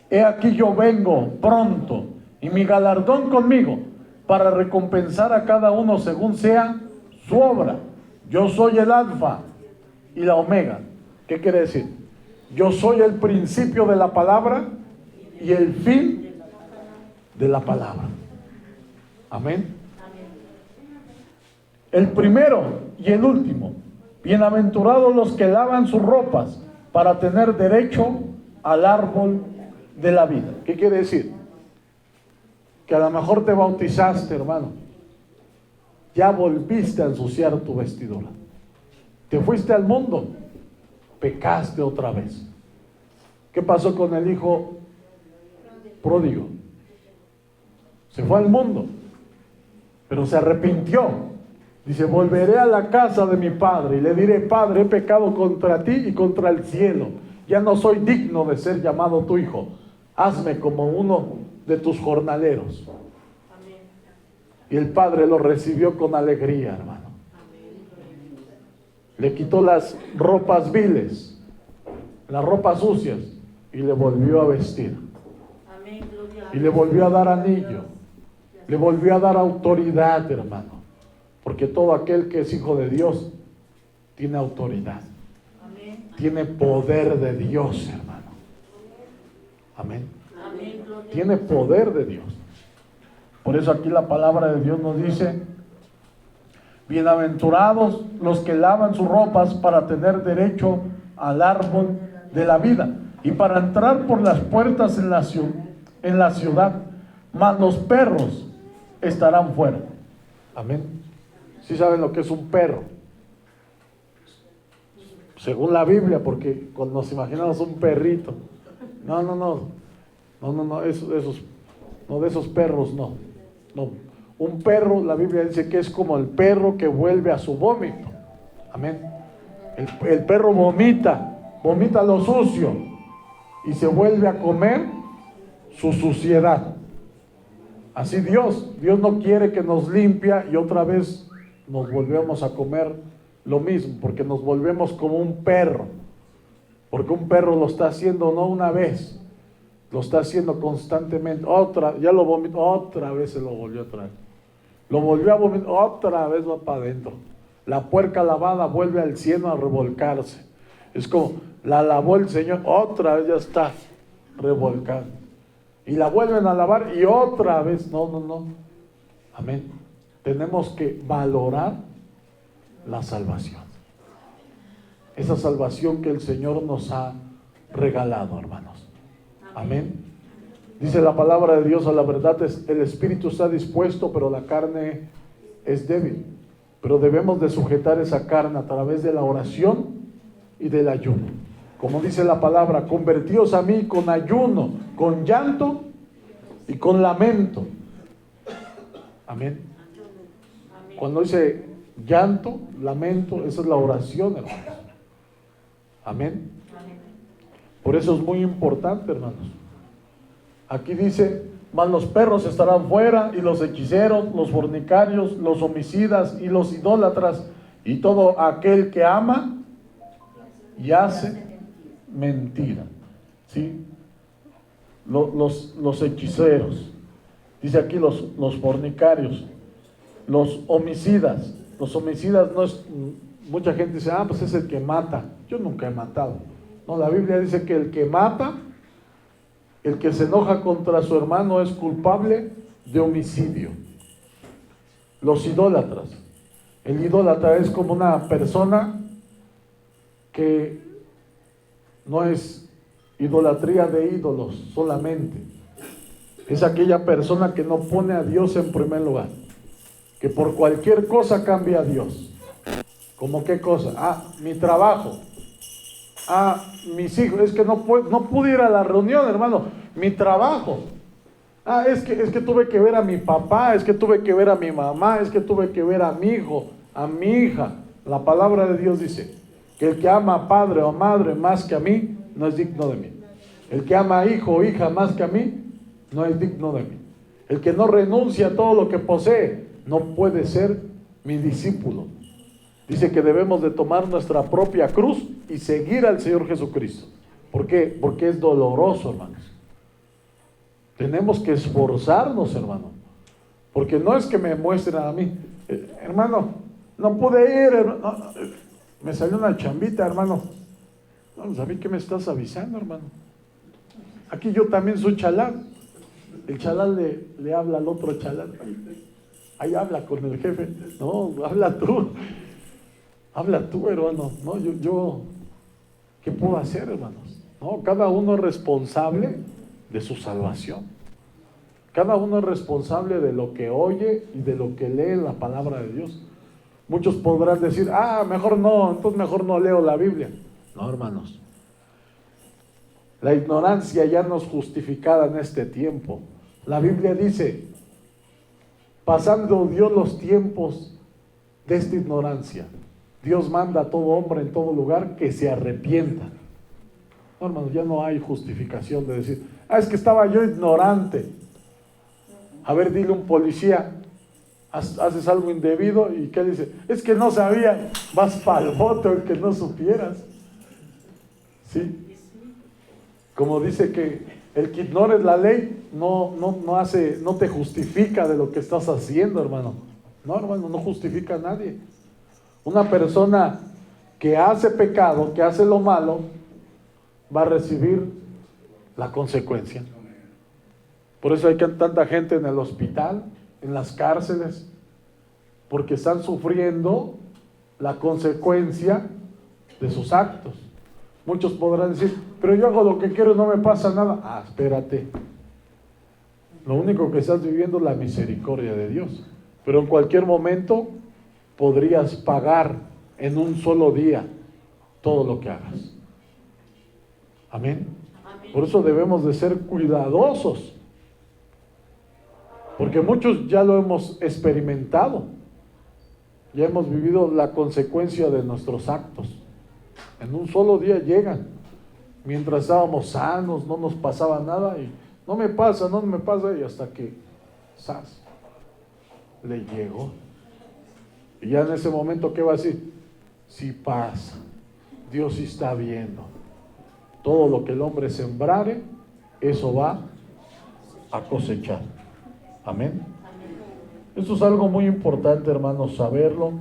He aquí yo vengo pronto, y mi galardón conmigo, para recompensar a cada uno según sea su obra. Yo soy el alfa y la omega. ¿Qué quiere decir? Yo soy el principio de la palabra y el fin de la palabra. Amén. El primero y el último. Bienaventurados los que lavan sus ropas para tener derecho al árbol de la vida. ¿Qué quiere decir? Que a lo mejor te bautizaste, hermano. Ya volviste a ensuciar tu vestidura. Te fuiste al mundo. Pecaste otra vez. ¿Qué pasó con el hijo pródigo? Se fue al mundo, pero se arrepintió. Dice, volveré a la casa de mi padre y le diré, Padre, he pecado contra ti y contra el cielo. Ya no soy digno de ser llamado tu hijo. Hazme como uno de tus jornaleros. Amén. Y el padre lo recibió con alegría, hermano. Le quitó las ropas viles, las ropas sucias, y le volvió a vestir. Y le volvió a dar anillo. Le volvió a dar autoridad, hermano. Porque todo aquel que es hijo de Dios tiene autoridad. Amén. Tiene poder de Dios, hermano. Amén. Amén. Tiene poder de Dios. Por eso aquí la palabra de Dios nos dice, bienaventurados los que lavan sus ropas para tener derecho al árbol de la vida y para entrar por las puertas en la ciudad, mas los perros estarán fuera. Amén. ¿Sí saben lo que es un perro? Según la Biblia, porque cuando nos imaginamos un perrito, no, de esos perros no. Un perro, la Biblia dice que es como el perro que vuelve a su vómito. Amén. El perro vomita lo sucio y se vuelve a comer su suciedad. Así Dios no quiere que nos limpia y otra vez nos volvemos a comer lo mismo, porque nos volvemos como un perro, porque un perro lo está haciendo no una vez, lo está haciendo constantemente. Ya lo vomitó, otra vez se lo volvió a traer, lo volvió a vomitar, otra vez va para adentro. La puerca lavada vuelve al cielo a revolcarse. Es como, la lavó el Señor, otra vez ya está revolcada. Y la vuelven a lavar y otra vez, no. Amén. Tenemos que valorar la salvación. Esa salvación que el Señor nos ha regalado, hermanos. Amén. Dice la palabra de Dios, a la verdad el espíritu está dispuesto, pero la carne es débil. Pero debemos de sujetar esa carne a través de la oración y del ayuno. Como dice la palabra, convertíos a mí con ayuno, con llanto y con lamento. Amén. Cuando dice llanto, lamento, esa es la oración, hermanos. Amén. Por eso es muy importante, hermanos. Aquí dice, mas los perros estarán fuera, y los hechiceros, los fornicarios, los homicidas y los idólatras, y todo aquel que ama y hace mentira. ¿Sí? Los hechiceros, dice aquí los fornicarios, los homicidas. Los homicidas no es, mucha gente dice, pues es el que mata. Yo nunca he matado. No, la Biblia dice que el que mata, el que se enoja contra su hermano es culpable de homicidio. Los idólatras. El idólatra es como una persona que no es idolatría de ídolos solamente. Es aquella persona que no pone a Dios en primer lugar, que por cualquier cosa cambia a Dios. ¿Cómo qué cosa? Ah, mi trabajo. Ah, mis hijos. Es que no pude ir a la reunión, hermano. Mi trabajo. Ah, es que tuve que ver a mi papá, es que tuve que ver a mi mamá, es que tuve que ver a mi hijo, a mi hija. La palabra de Dios dice que el que ama a padre o madre más que a mí, no es digno de mí. El que ama a hijo o hija más que a mí, no es digno de mí. El que no renuncia a todo lo que posee, no puede ser mi discípulo. Dice que debemos de tomar nuestra propia cruz y seguir al Señor Jesucristo. ¿Por qué? Porque es doloroso, hermanos. Tenemos que esforzarnos, hermano. Porque no es que me muestren a mí, hermano, no pude ir, hermano. Me salió una chambita, hermano. No, pues a mí, ¿qué me estás avisando, hermano? Aquí yo también soy chalán. El chalán le habla al otro chalán. Ahí habla con el jefe. No, habla tú. Habla tú, hermano. No, yo ¿qué puedo hacer, hermanos? No, cada uno es responsable de su salvación. Cada uno es responsable de lo que oye y de lo que lee en la palabra de Dios. Muchos podrán decir, mejor no, entonces mejor no leo la Biblia. No, hermanos. La ignorancia ya no es justificada en este tiempo. La Biblia dice, pasando Dios los tiempos de esta ignorancia, Dios manda a todo hombre en todo lugar que se arrepienta. No, hermanos, ya no hay justificación de decir, es que estaba yo ignorante. A ver, dile a un policía, haces algo indebido, y ¿qué dice? Es que no sabía. Vas para el bote, el que no supieras. ¿Sí? Como dice que el que ignores la ley no te justifica de lo que estás haciendo, hermano. No, hermano, no justifica a nadie. Una persona que hace pecado, que hace lo malo, va a recibir la consecuencia. Por eso hay tanta gente en el hospital, en las cárceles, porque están sufriendo la consecuencia de sus actos. Muchos podrán decir, pero yo hago lo que quiero y no me pasa nada. Espérate. Lo único que estás viviendo es la misericordia de Dios. Pero en cualquier momento podrías pagar en un solo día todo lo que hagas. Amén. Por eso debemos de ser cuidadosos. Porque muchos ya lo hemos experimentado. Ya hemos vivido la consecuencia de nuestros actos. En un solo día llegan. Mientras estábamos sanos, no nos pasaba nada y no me pasa, y hasta que ¡zas! Le llegó. Y ya en ese momento, ¿qué va a decir? Sí pasa. Dios sí está viendo. Todo lo que el hombre sembrare, eso va a cosechar. Amén. Esto es algo muy importante, hermanos, saberlo.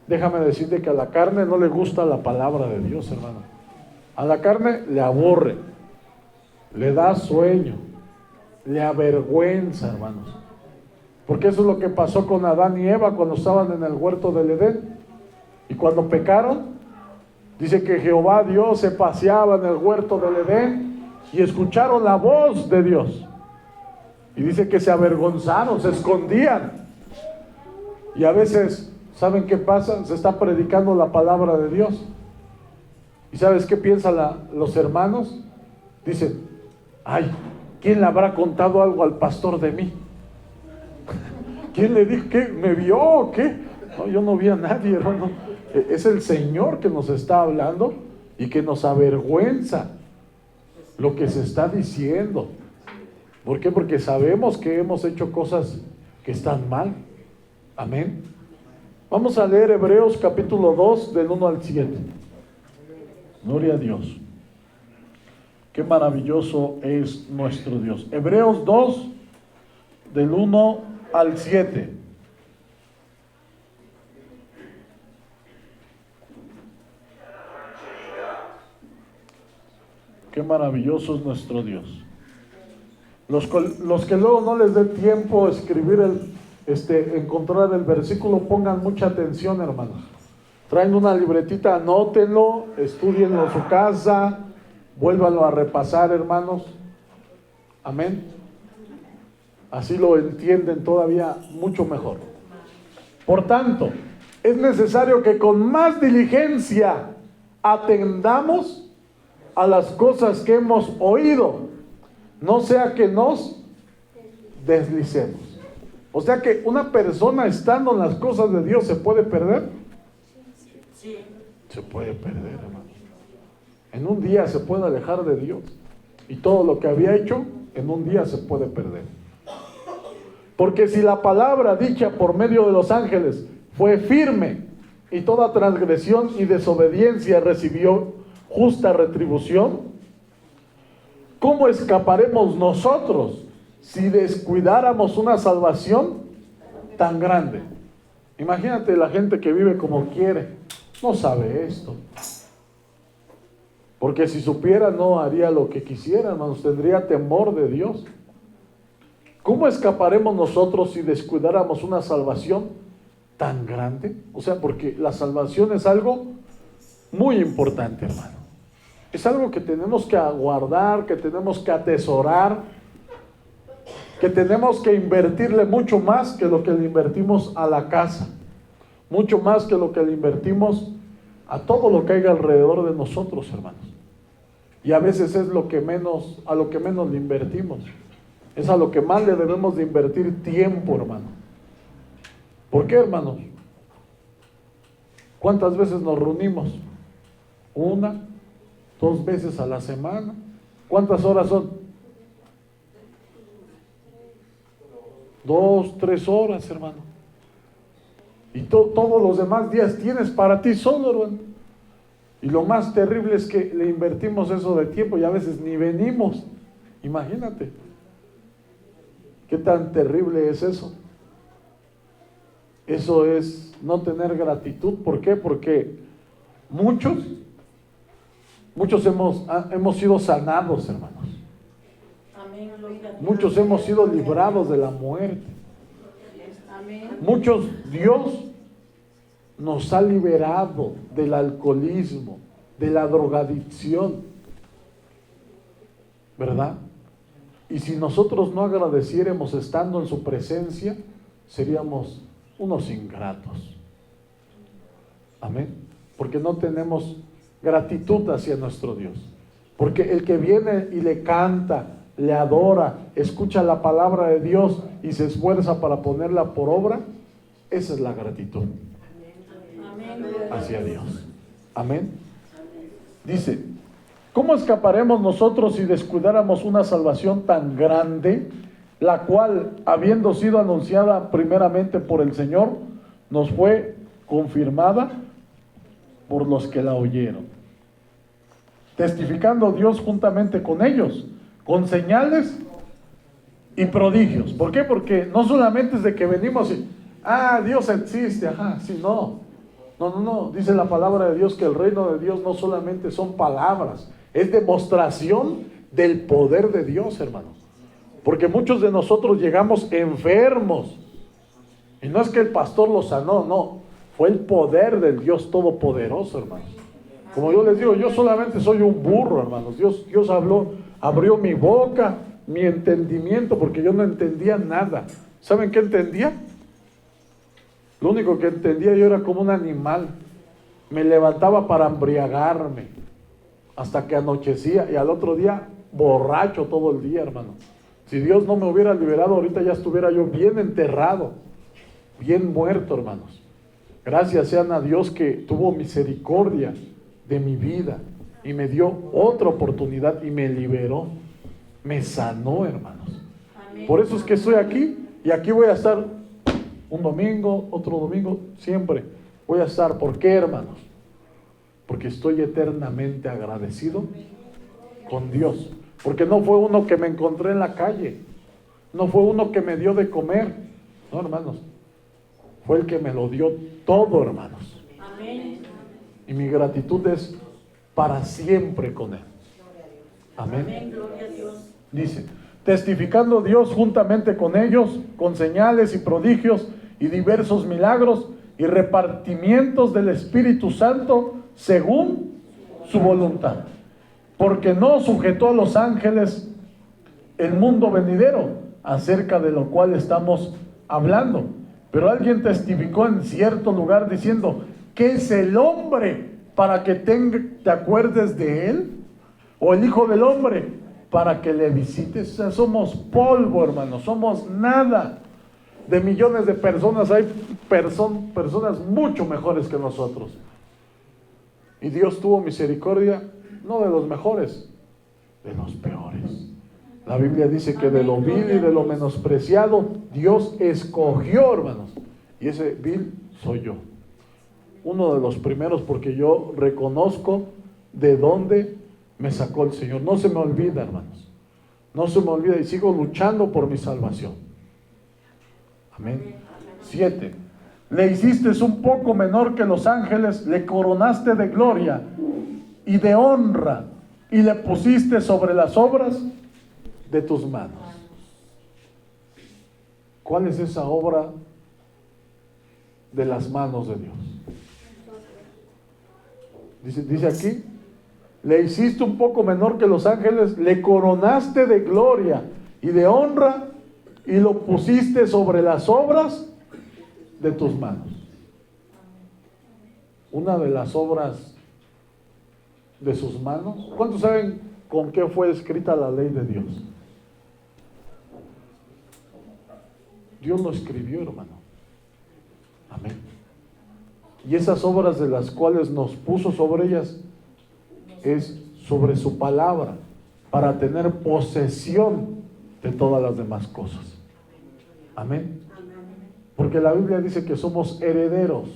Déjame decirte que a la carne no le gusta la palabra de Dios, hermano. A la carne le aburre, le da sueño, le avergüenza, hermanos. Porque eso es lo que pasó con Adán y Eva cuando estaban en el huerto del Edén. Y cuando pecaron, dice que Jehová Dios se paseaba en el huerto del Edén y escucharon la voz de Dios. Y dice que se avergonzaron, se escondían. Y a veces, ¿saben qué pasa? Se está predicando la palabra de Dios. ¿Y sabes qué piensan los hermanos? Dicen, ¿quién le habrá contado algo al pastor de mí? ¿Quién le dijo? ¿Qué? ¿Me vio o qué? No, yo no vi a nadie, hermano. Es el Señor que nos está hablando y que nos avergüenza lo que se está diciendo. ¿Por qué? Porque sabemos que hemos hecho cosas que están mal. Amén. Vamos a leer Hebreos capítulo 2 del 1 al 7. Gloria a Dios. Qué maravilloso es nuestro Dios. Hebreos 2 del 1 al 7. Qué maravilloso es nuestro Dios. Los que luego no les dé tiempo a escribir encontrar el versículo, pongan mucha atención, hermanos. Traen una libretita, anótenlo, estudienlo en su casa, Vuélvanlo a repasar, hermanos. Amén. Así lo entienden todavía mucho mejor. Por tanto, es necesario que con más diligencia atendamos a las cosas que hemos oído, no sea que nos deslicemos. O sea que una persona estando en las cosas de Dios, ¿se puede perder? Sí. Se puede perder, hermano. En un día se puede alejar de Dios, y todo lo que había hecho en un día se puede perder. Porque si la palabra dicha por medio de los ángeles fue firme, y toda transgresión y desobediencia recibió justa retribución, ¿cómo escaparemos nosotros si descuidáramos una salvación tan grande? Imagínate la gente que vive como quiere, no sabe esto. Porque si supiera no haría lo que quisiera, hermanos, tendría temor de Dios. ¿Cómo escaparemos nosotros si descuidáramos una salvación tan grande? O sea, porque la salvación es algo muy importante, hermano. Es algo que tenemos que aguardar, que tenemos que atesorar, que tenemos que invertirle mucho más que lo que le invertimos a la casa, mucho más que lo que le invertimos a todo lo que hay alrededor de nosotros, hermanos. Y a veces es lo que menos, a lo que menos le invertimos. Es a lo que más le debemos de invertir tiempo, hermano. ¿Por qué, hermanos? ¿Cuántas veces nos reunimos? 1, 2 veces a la semana. ¿Cuántas horas son? 2, 3 horas, hermano. Y todos los demás días tienes para ti solo, hermano. Y lo más terrible es que le invertimos eso de tiempo y a veces ni venimos. Imagínate. ¿Qué tan terrible es eso? Eso es no tener gratitud. ¿Por qué? Porque muchos hemos sido sanados, hermanos. Amén. Muchos hemos sido librados de la muerte. Amén. Muchos, Dios nos ha liberado del alcoholismo, de la drogadicción, ¿verdad? Y si nosotros no agradeciéramos estando en su presencia, seríamos unos ingratos. Amén. Porque no tenemos gratitud hacia nuestro Dios. Porque el que viene y le canta, le adora, escucha la palabra de Dios y se esfuerza para ponerla por obra, esa es la gratitud hacia Dios. Amén. Dice, ¿cómo escaparemos nosotros si descuidáramos una salvación tan grande, la cual, habiendo sido anunciada primeramente por el Señor, nos fue confirmada por los que la oyeron? Testificando Dios juntamente con ellos, con señales y prodigios. ¿Por qué? Porque no solamente es de que venimos y, Dios existe, sí, no. No, dice la palabra de Dios que el reino de Dios no solamente son palabras, es demostración del poder de Dios, hermanos. Porque muchos de nosotros llegamos enfermos, y no es que el pastor los sanó, no, fue el poder del Dios Todopoderoso, hermanos. Como yo les digo, yo solamente soy un burro, hermanos. Dios abrió mi boca, mi entendimiento, porque yo no entendía nada. ¿Saben qué entendía? Lo único que entendía yo era como un animal. Me levantaba para embriagarme hasta que anochecía y al otro día borracho todo el día, hermano. Si Dios no me hubiera liberado, ahorita ya estuviera yo bien enterrado, bien muerto, hermanos. Gracias sean a Dios que tuvo misericordia de mi vida y me dio otra oportunidad y me liberó, me sanó, hermanos. Amén. Por eso es que estoy aquí y aquí voy a estar un domingo, otro domingo, siempre voy a estar. ¿Por qué, hermanos? Porque estoy eternamente agradecido con Dios. Porque no fue uno que me encontré en la calle, no fue uno que me dio de comer, no, hermanos, fue el que me lo dio todo, hermanos. Amén. Y mi gratitud es para siempre con Él. Amén. Amén. Gloria a Dios. Dice, testificando Dios juntamente con ellos, con señales y prodigios y diversos milagros y repartimientos del Espíritu Santo según su voluntad. porque no sujetó a los ángeles el mundo venidero, acerca de lo cual estamos hablando. Pero alguien testificó en cierto lugar diciendo: ¿qué es el hombre para que te acuerdes de él? ¿O el hijo del hombre para que le visites? O sea, somos polvo, hermanos, somos nada. De millones de personas hay personas mucho mejores que nosotros. Y Dios tuvo misericordia, no de los mejores, de los peores. La Biblia dice que de lo vil y de lo menospreciado Dios escogió, hermanos. Y ese vil soy yo. Uno de los primeros, porque yo reconozco de dónde me sacó el Señor. No se me olvida, hermanos. No se me olvida, y sigo luchando por mi salvación. Amén. 7. Le hiciste un poco menor que los ángeles, le coronaste de gloria y de honra, y le pusiste sobre las obras de tus manos. ¿Cuál es esa obra de las manos de Dios? Dice aquí: le hiciste un poco menor que los ángeles, le coronaste de gloria y de honra, y lo pusiste sobre las obras de tus manos. Una de las obras de sus manos. ¿Cuántos saben con qué fue escrita la ley de Dios? Dios lo escribió, hermano. Amén. Y esas obras de las cuales nos puso sobre ellas es sobre su palabra, para tener posesión de todas las demás cosas. Amén. Porque la Biblia dice que somos herederos.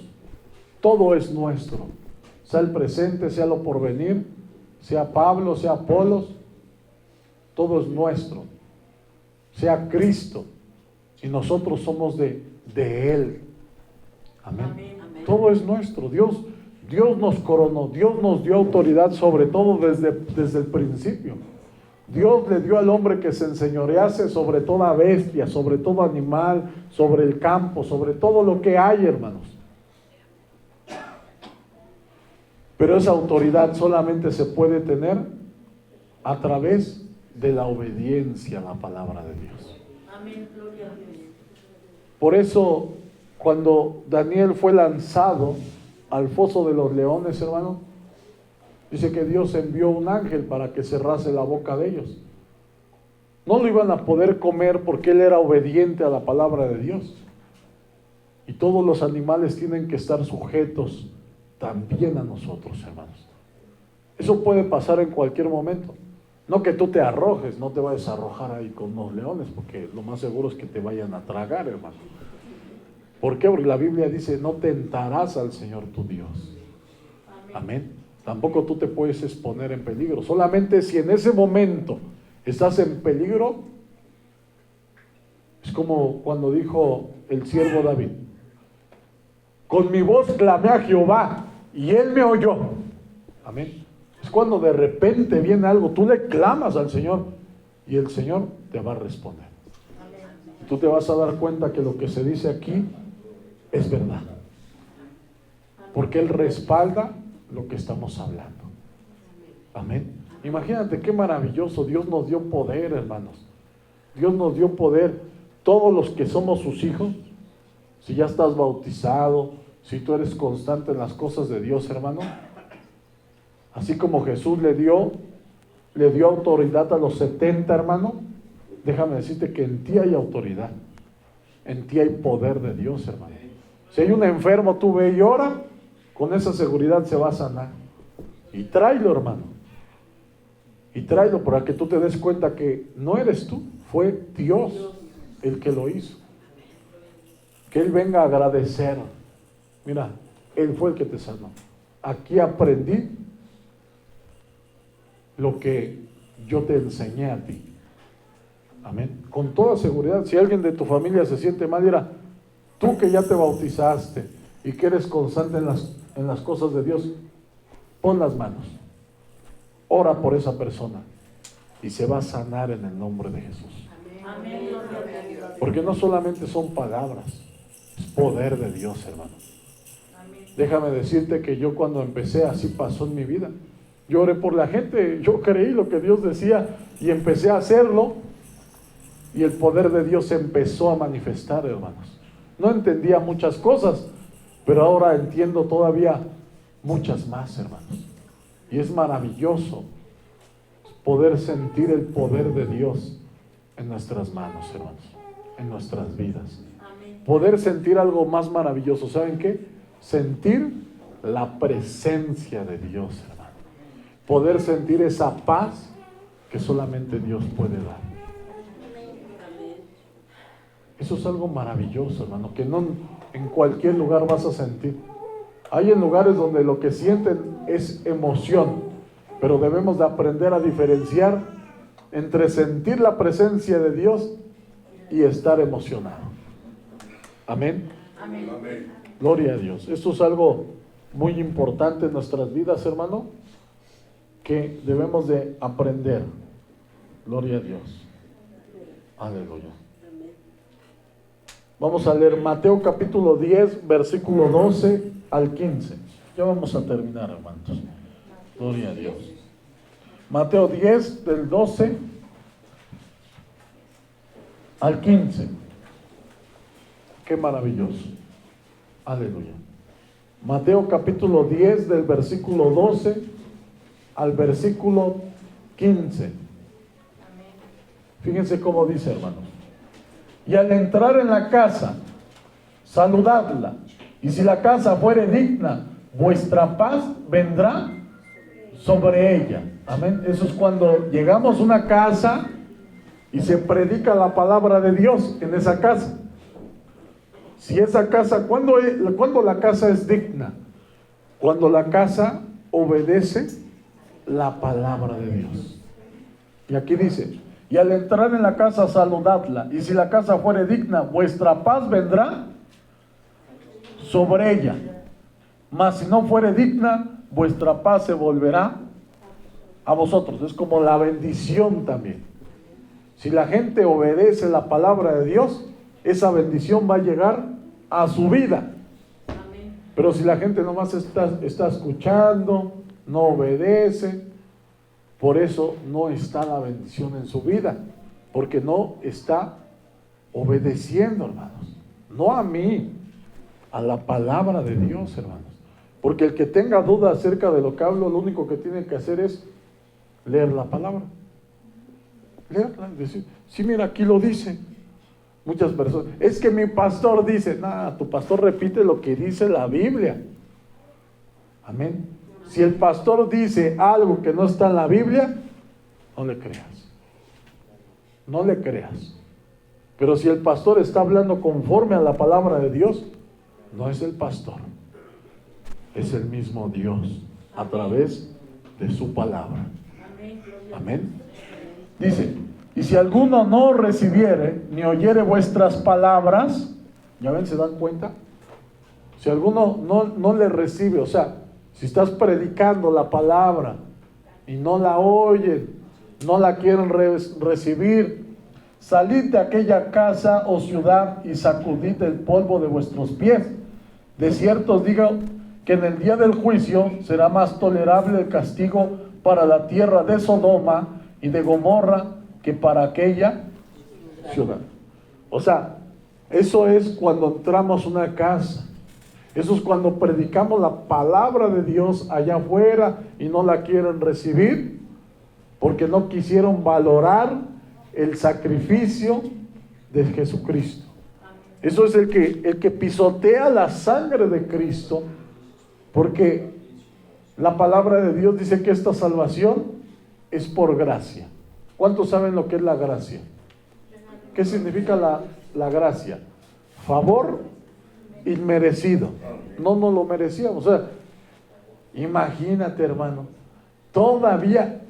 Todo es nuestro, sea el presente, sea lo porvenir, sea Pablo, sea Apolos, todo es nuestro, sea Cristo, y nosotros somos de Él. Amén. Amén. Todo es nuestro. Dios nos coronó, Dios nos dio autoridad sobre todo desde el principio. Dios le dio al hombre que se enseñorease sobre toda bestia, sobre todo animal, sobre el campo, sobre todo lo que hay, hermanos. Pero esa autoridad solamente se puede tener a través de la obediencia a la palabra de Dios. Amén, gloria a Dios. Por eso, cuando Daniel fue lanzado al foso de los leones, hermano, dice que Dios envió un ángel para que cerrase la boca de ellos. No lo iban a poder comer porque él era obediente a la palabra de Dios. Y todos los animales tienen que estar sujetos también a nosotros, hermanos. Eso puede pasar en cualquier momento. No que tú te arrojes, no te vayas a arrojar ahí con los leones, porque lo más seguro es que te vayan a tragar, hermano. ¿Por qué? Porque la Biblia dice: no tentarás al Señor tu Dios. Amén. Tampoco tú te puedes exponer en peligro. Solamente si en ese momento estás en peligro, es como cuando dijo el siervo David: con mi voz clamé a Jehová y Él me oyó. Amén. Es cuando de repente viene algo, tú le clamas al Señor y el Señor te va a responder. Y tú te vas a dar cuenta que lo que se dice aquí es verdad, porque Él respalda lo que estamos hablando. Amén. Imagínate qué maravilloso. Dios nos dio poder, hermanos. Dios nos dio poder. Todos los que somos sus hijos, si ya estás bautizado, si tú eres constante en las cosas de Dios, hermano, así como Jesús le dio autoridad a los 70, hermano, déjame decirte que en ti hay autoridad, en ti hay poder de Dios, hermano. Si hay un enfermo, tú ve y ora, con esa seguridad se va a sanar. Y tráelo, hermano. Y tráelo para que tú te des cuenta que no eres tú, fue Dios el que lo hizo. Que Él venga a agradecer. Mira, Él fue el que te sanó. Aquí aprendí lo que yo te enseñé a ti. Amén. Con toda seguridad, si alguien de tu familia se siente mal, dirá: tú que ya te bautizaste y que eres constante en las cosas de Dios, pon las manos, ora por esa persona y se va a sanar en el nombre de Jesús. Amén, gloria a Dios. Porque no solamente son palabras, es poder de Dios, hermano. Amén. Déjame decirte que yo, cuando empecé, así pasó en mi vida. Yo oré por la gente, yo creí lo que Dios decía y empecé a hacerlo, y el poder de Dios se empezó a manifestar, hermanos. No entendía muchas cosas, pero ahora entiendo todavía muchas más, hermanos. Y es maravilloso poder sentir el poder de Dios en nuestras manos, hermanos, en nuestras vidas. Poder sentir algo más maravilloso, ¿saben qué? Sentir la presencia de Dios, hermano. Poder sentir esa paz que solamente Dios puede dar. Eso es algo maravilloso, hermano, que no en cualquier lugar vas a sentir. Hay en lugares donde lo que sienten es emoción, pero debemos de aprender a diferenciar entre sentir la presencia de Dios y estar emocionado. Amén. Amén. Gloria a Dios. Esto es algo muy importante en nuestras vidas, hermano, que debemos de aprender. Gloria a Dios. Aleluya. Vamos a leer Mateo capítulo 10, versículo 12 al 15. Ya vamos a terminar, hermanos. Gloria a Dios. Mateo 10, del 12 al 15. Qué maravilloso. Aleluya. Mateo capítulo 10, del versículo 12 al versículo 15. Fíjense cómo dice, hermanos. Y al entrar en la casa, saludadla. Y si la casa fuere digna, vuestra paz vendrá sobre ella. Amén. Eso es cuando llegamos a una casa y se predica la palabra de Dios en esa casa. Si esa casa, ¿cuándo la casa es digna? Cuando la casa obedece la palabra de Dios. Y aquí dice: y al entrar en la casa, saludadla. Y si la casa fuere digna, vuestra paz vendrá sobre ella. Mas si no fuere digna, vuestra paz se volverá a vosotros. Es como la bendición también. Si la gente obedece la palabra de Dios, esa bendición va a llegar a su vida. Pero si la gente nomás está escuchando, no obedece, por eso no está la bendición en su vida, porque no está obedeciendo, hermanos. No a mí, a la palabra de Dios, hermanos. Porque el que tenga duda acerca de lo que hablo, lo único que tiene que hacer es leer la palabra. Leerla, decir, sí, mira, aquí lo dice. Muchas personas, es que mi pastor dice, nada, tu pastor repite lo que dice la Biblia. Amén. Si el pastor dice algo que no está en la Biblia, no le creas. No le creas. Pero si el pastor está hablando conforme a la palabra de Dios, no es el pastor, es el mismo Dios a través de su palabra. Amén. Dice: y si alguno no recibiere ni oyere vuestras palabras, ¿ya ven? ¿Se dan cuenta? Si alguno no le recibe, o sea, si estás predicando la palabra y no la oyen, no la quieren recibir, salid de aquella casa o ciudad y sacudid el polvo de vuestros pies. De cierto os digo que en el día del juicio será más tolerable el castigo para la tierra de Sodoma y de Gomorra que para aquella ciudad. O sea, eso es cuando entramos a una casa. Eso es cuando predicamos la palabra de Dios allá afuera y no la quieren recibir porque no quisieron valorar el sacrificio de Jesucristo. Eso es el que pisotea la sangre de Cristo, porque la palabra de Dios dice que esta salvación es por gracia. ¿Cuántos saben lo que es la gracia? ¿Qué significa la gracia? Favor inmerecido. No nos lo merecíamos. O sea, imagínate, hermano, todavía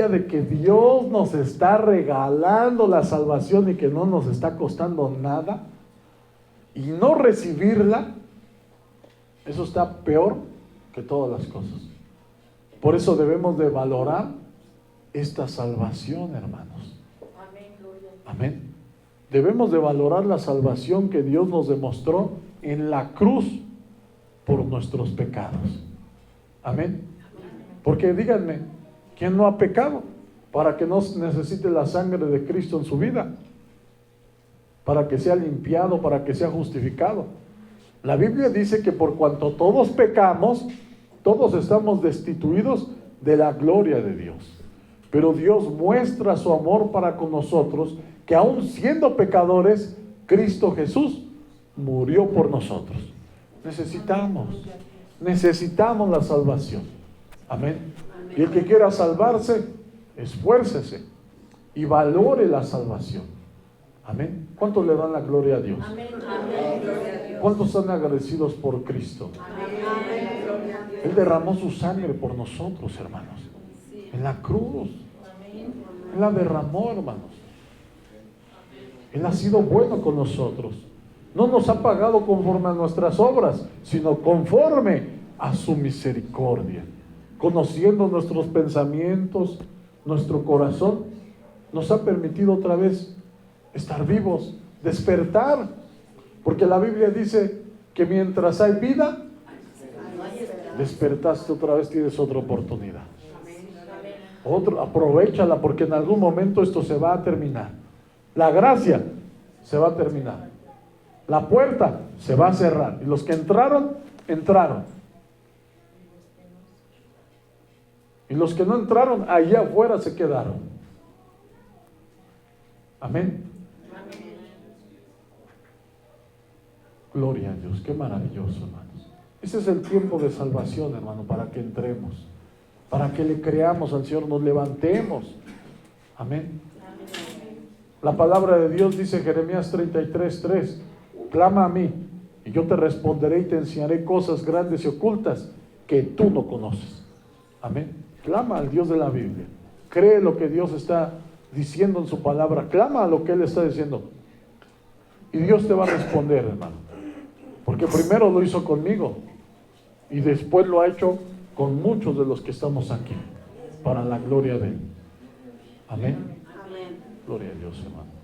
de que Dios nos está regalando la salvación y que no nos está costando nada, y no recibirla, eso está peor que todas las cosas. Por eso debemos de valorar esta salvación, hermanos. Amén. Debemos de valorar la salvación que Dios nos demostró en la cruz por nuestros pecados. Amén. Porque díganme, ¿quién no ha pecado? Para que no necesite la sangre de Cristo en su vida, para que sea limpiado, para que sea justificado. La Biblia dice que por cuanto todos pecamos, todos estamos destituidos de la gloria de Dios. Pero Dios muestra su amor para con nosotros, que aun siendo pecadores, Cristo Jesús murió por nosotros. Necesitamos la salvación. Amén. Y el que quiera salvarse, esfuércese y valore la salvación. Amén. ¿Cuántos le dan la gloria a Dios? Amén. ¿Cuántos están agradecidos por Cristo? Amén. Él derramó su sangre por nosotros, hermanos. En la cruz. Él la derramó, hermanos. Él ha sido bueno con nosotros. No nos ha pagado conforme a nuestras obras, sino conforme a su misericordia. Conociendo nuestros pensamientos, nuestro corazón, nos ha permitido otra vez estar vivos, despertar. Porque la Biblia dice que mientras hay vida, despertaste otra vez, tienes otra oportunidad. Aprovéchala, porque en algún momento esto se va a terminar. La gracia se va a terminar. La puerta se va a cerrar. Y los que entraron, entraron. Y los que no entraron, allá afuera se quedaron. Amén. Gloria a Dios, qué maravilloso, hermanos. Ese es el tiempo de salvación, hermano, para que entremos, para que le creamos al Señor, nos levantemos. Amén. La palabra de Dios dice en Jeremías 33:3, clama a mí y yo te responderé y te enseñaré cosas grandes y ocultas que tú no conoces. Amén. Clama al Dios de la Biblia, cree lo que Dios está diciendo en su palabra, clama a lo que Él está diciendo y Dios te va a responder, hermano, porque primero lo hizo conmigo y después lo ha hecho con muchos de los que estamos aquí, para la gloria de Él. Amén. Gloria a Dios, hermano.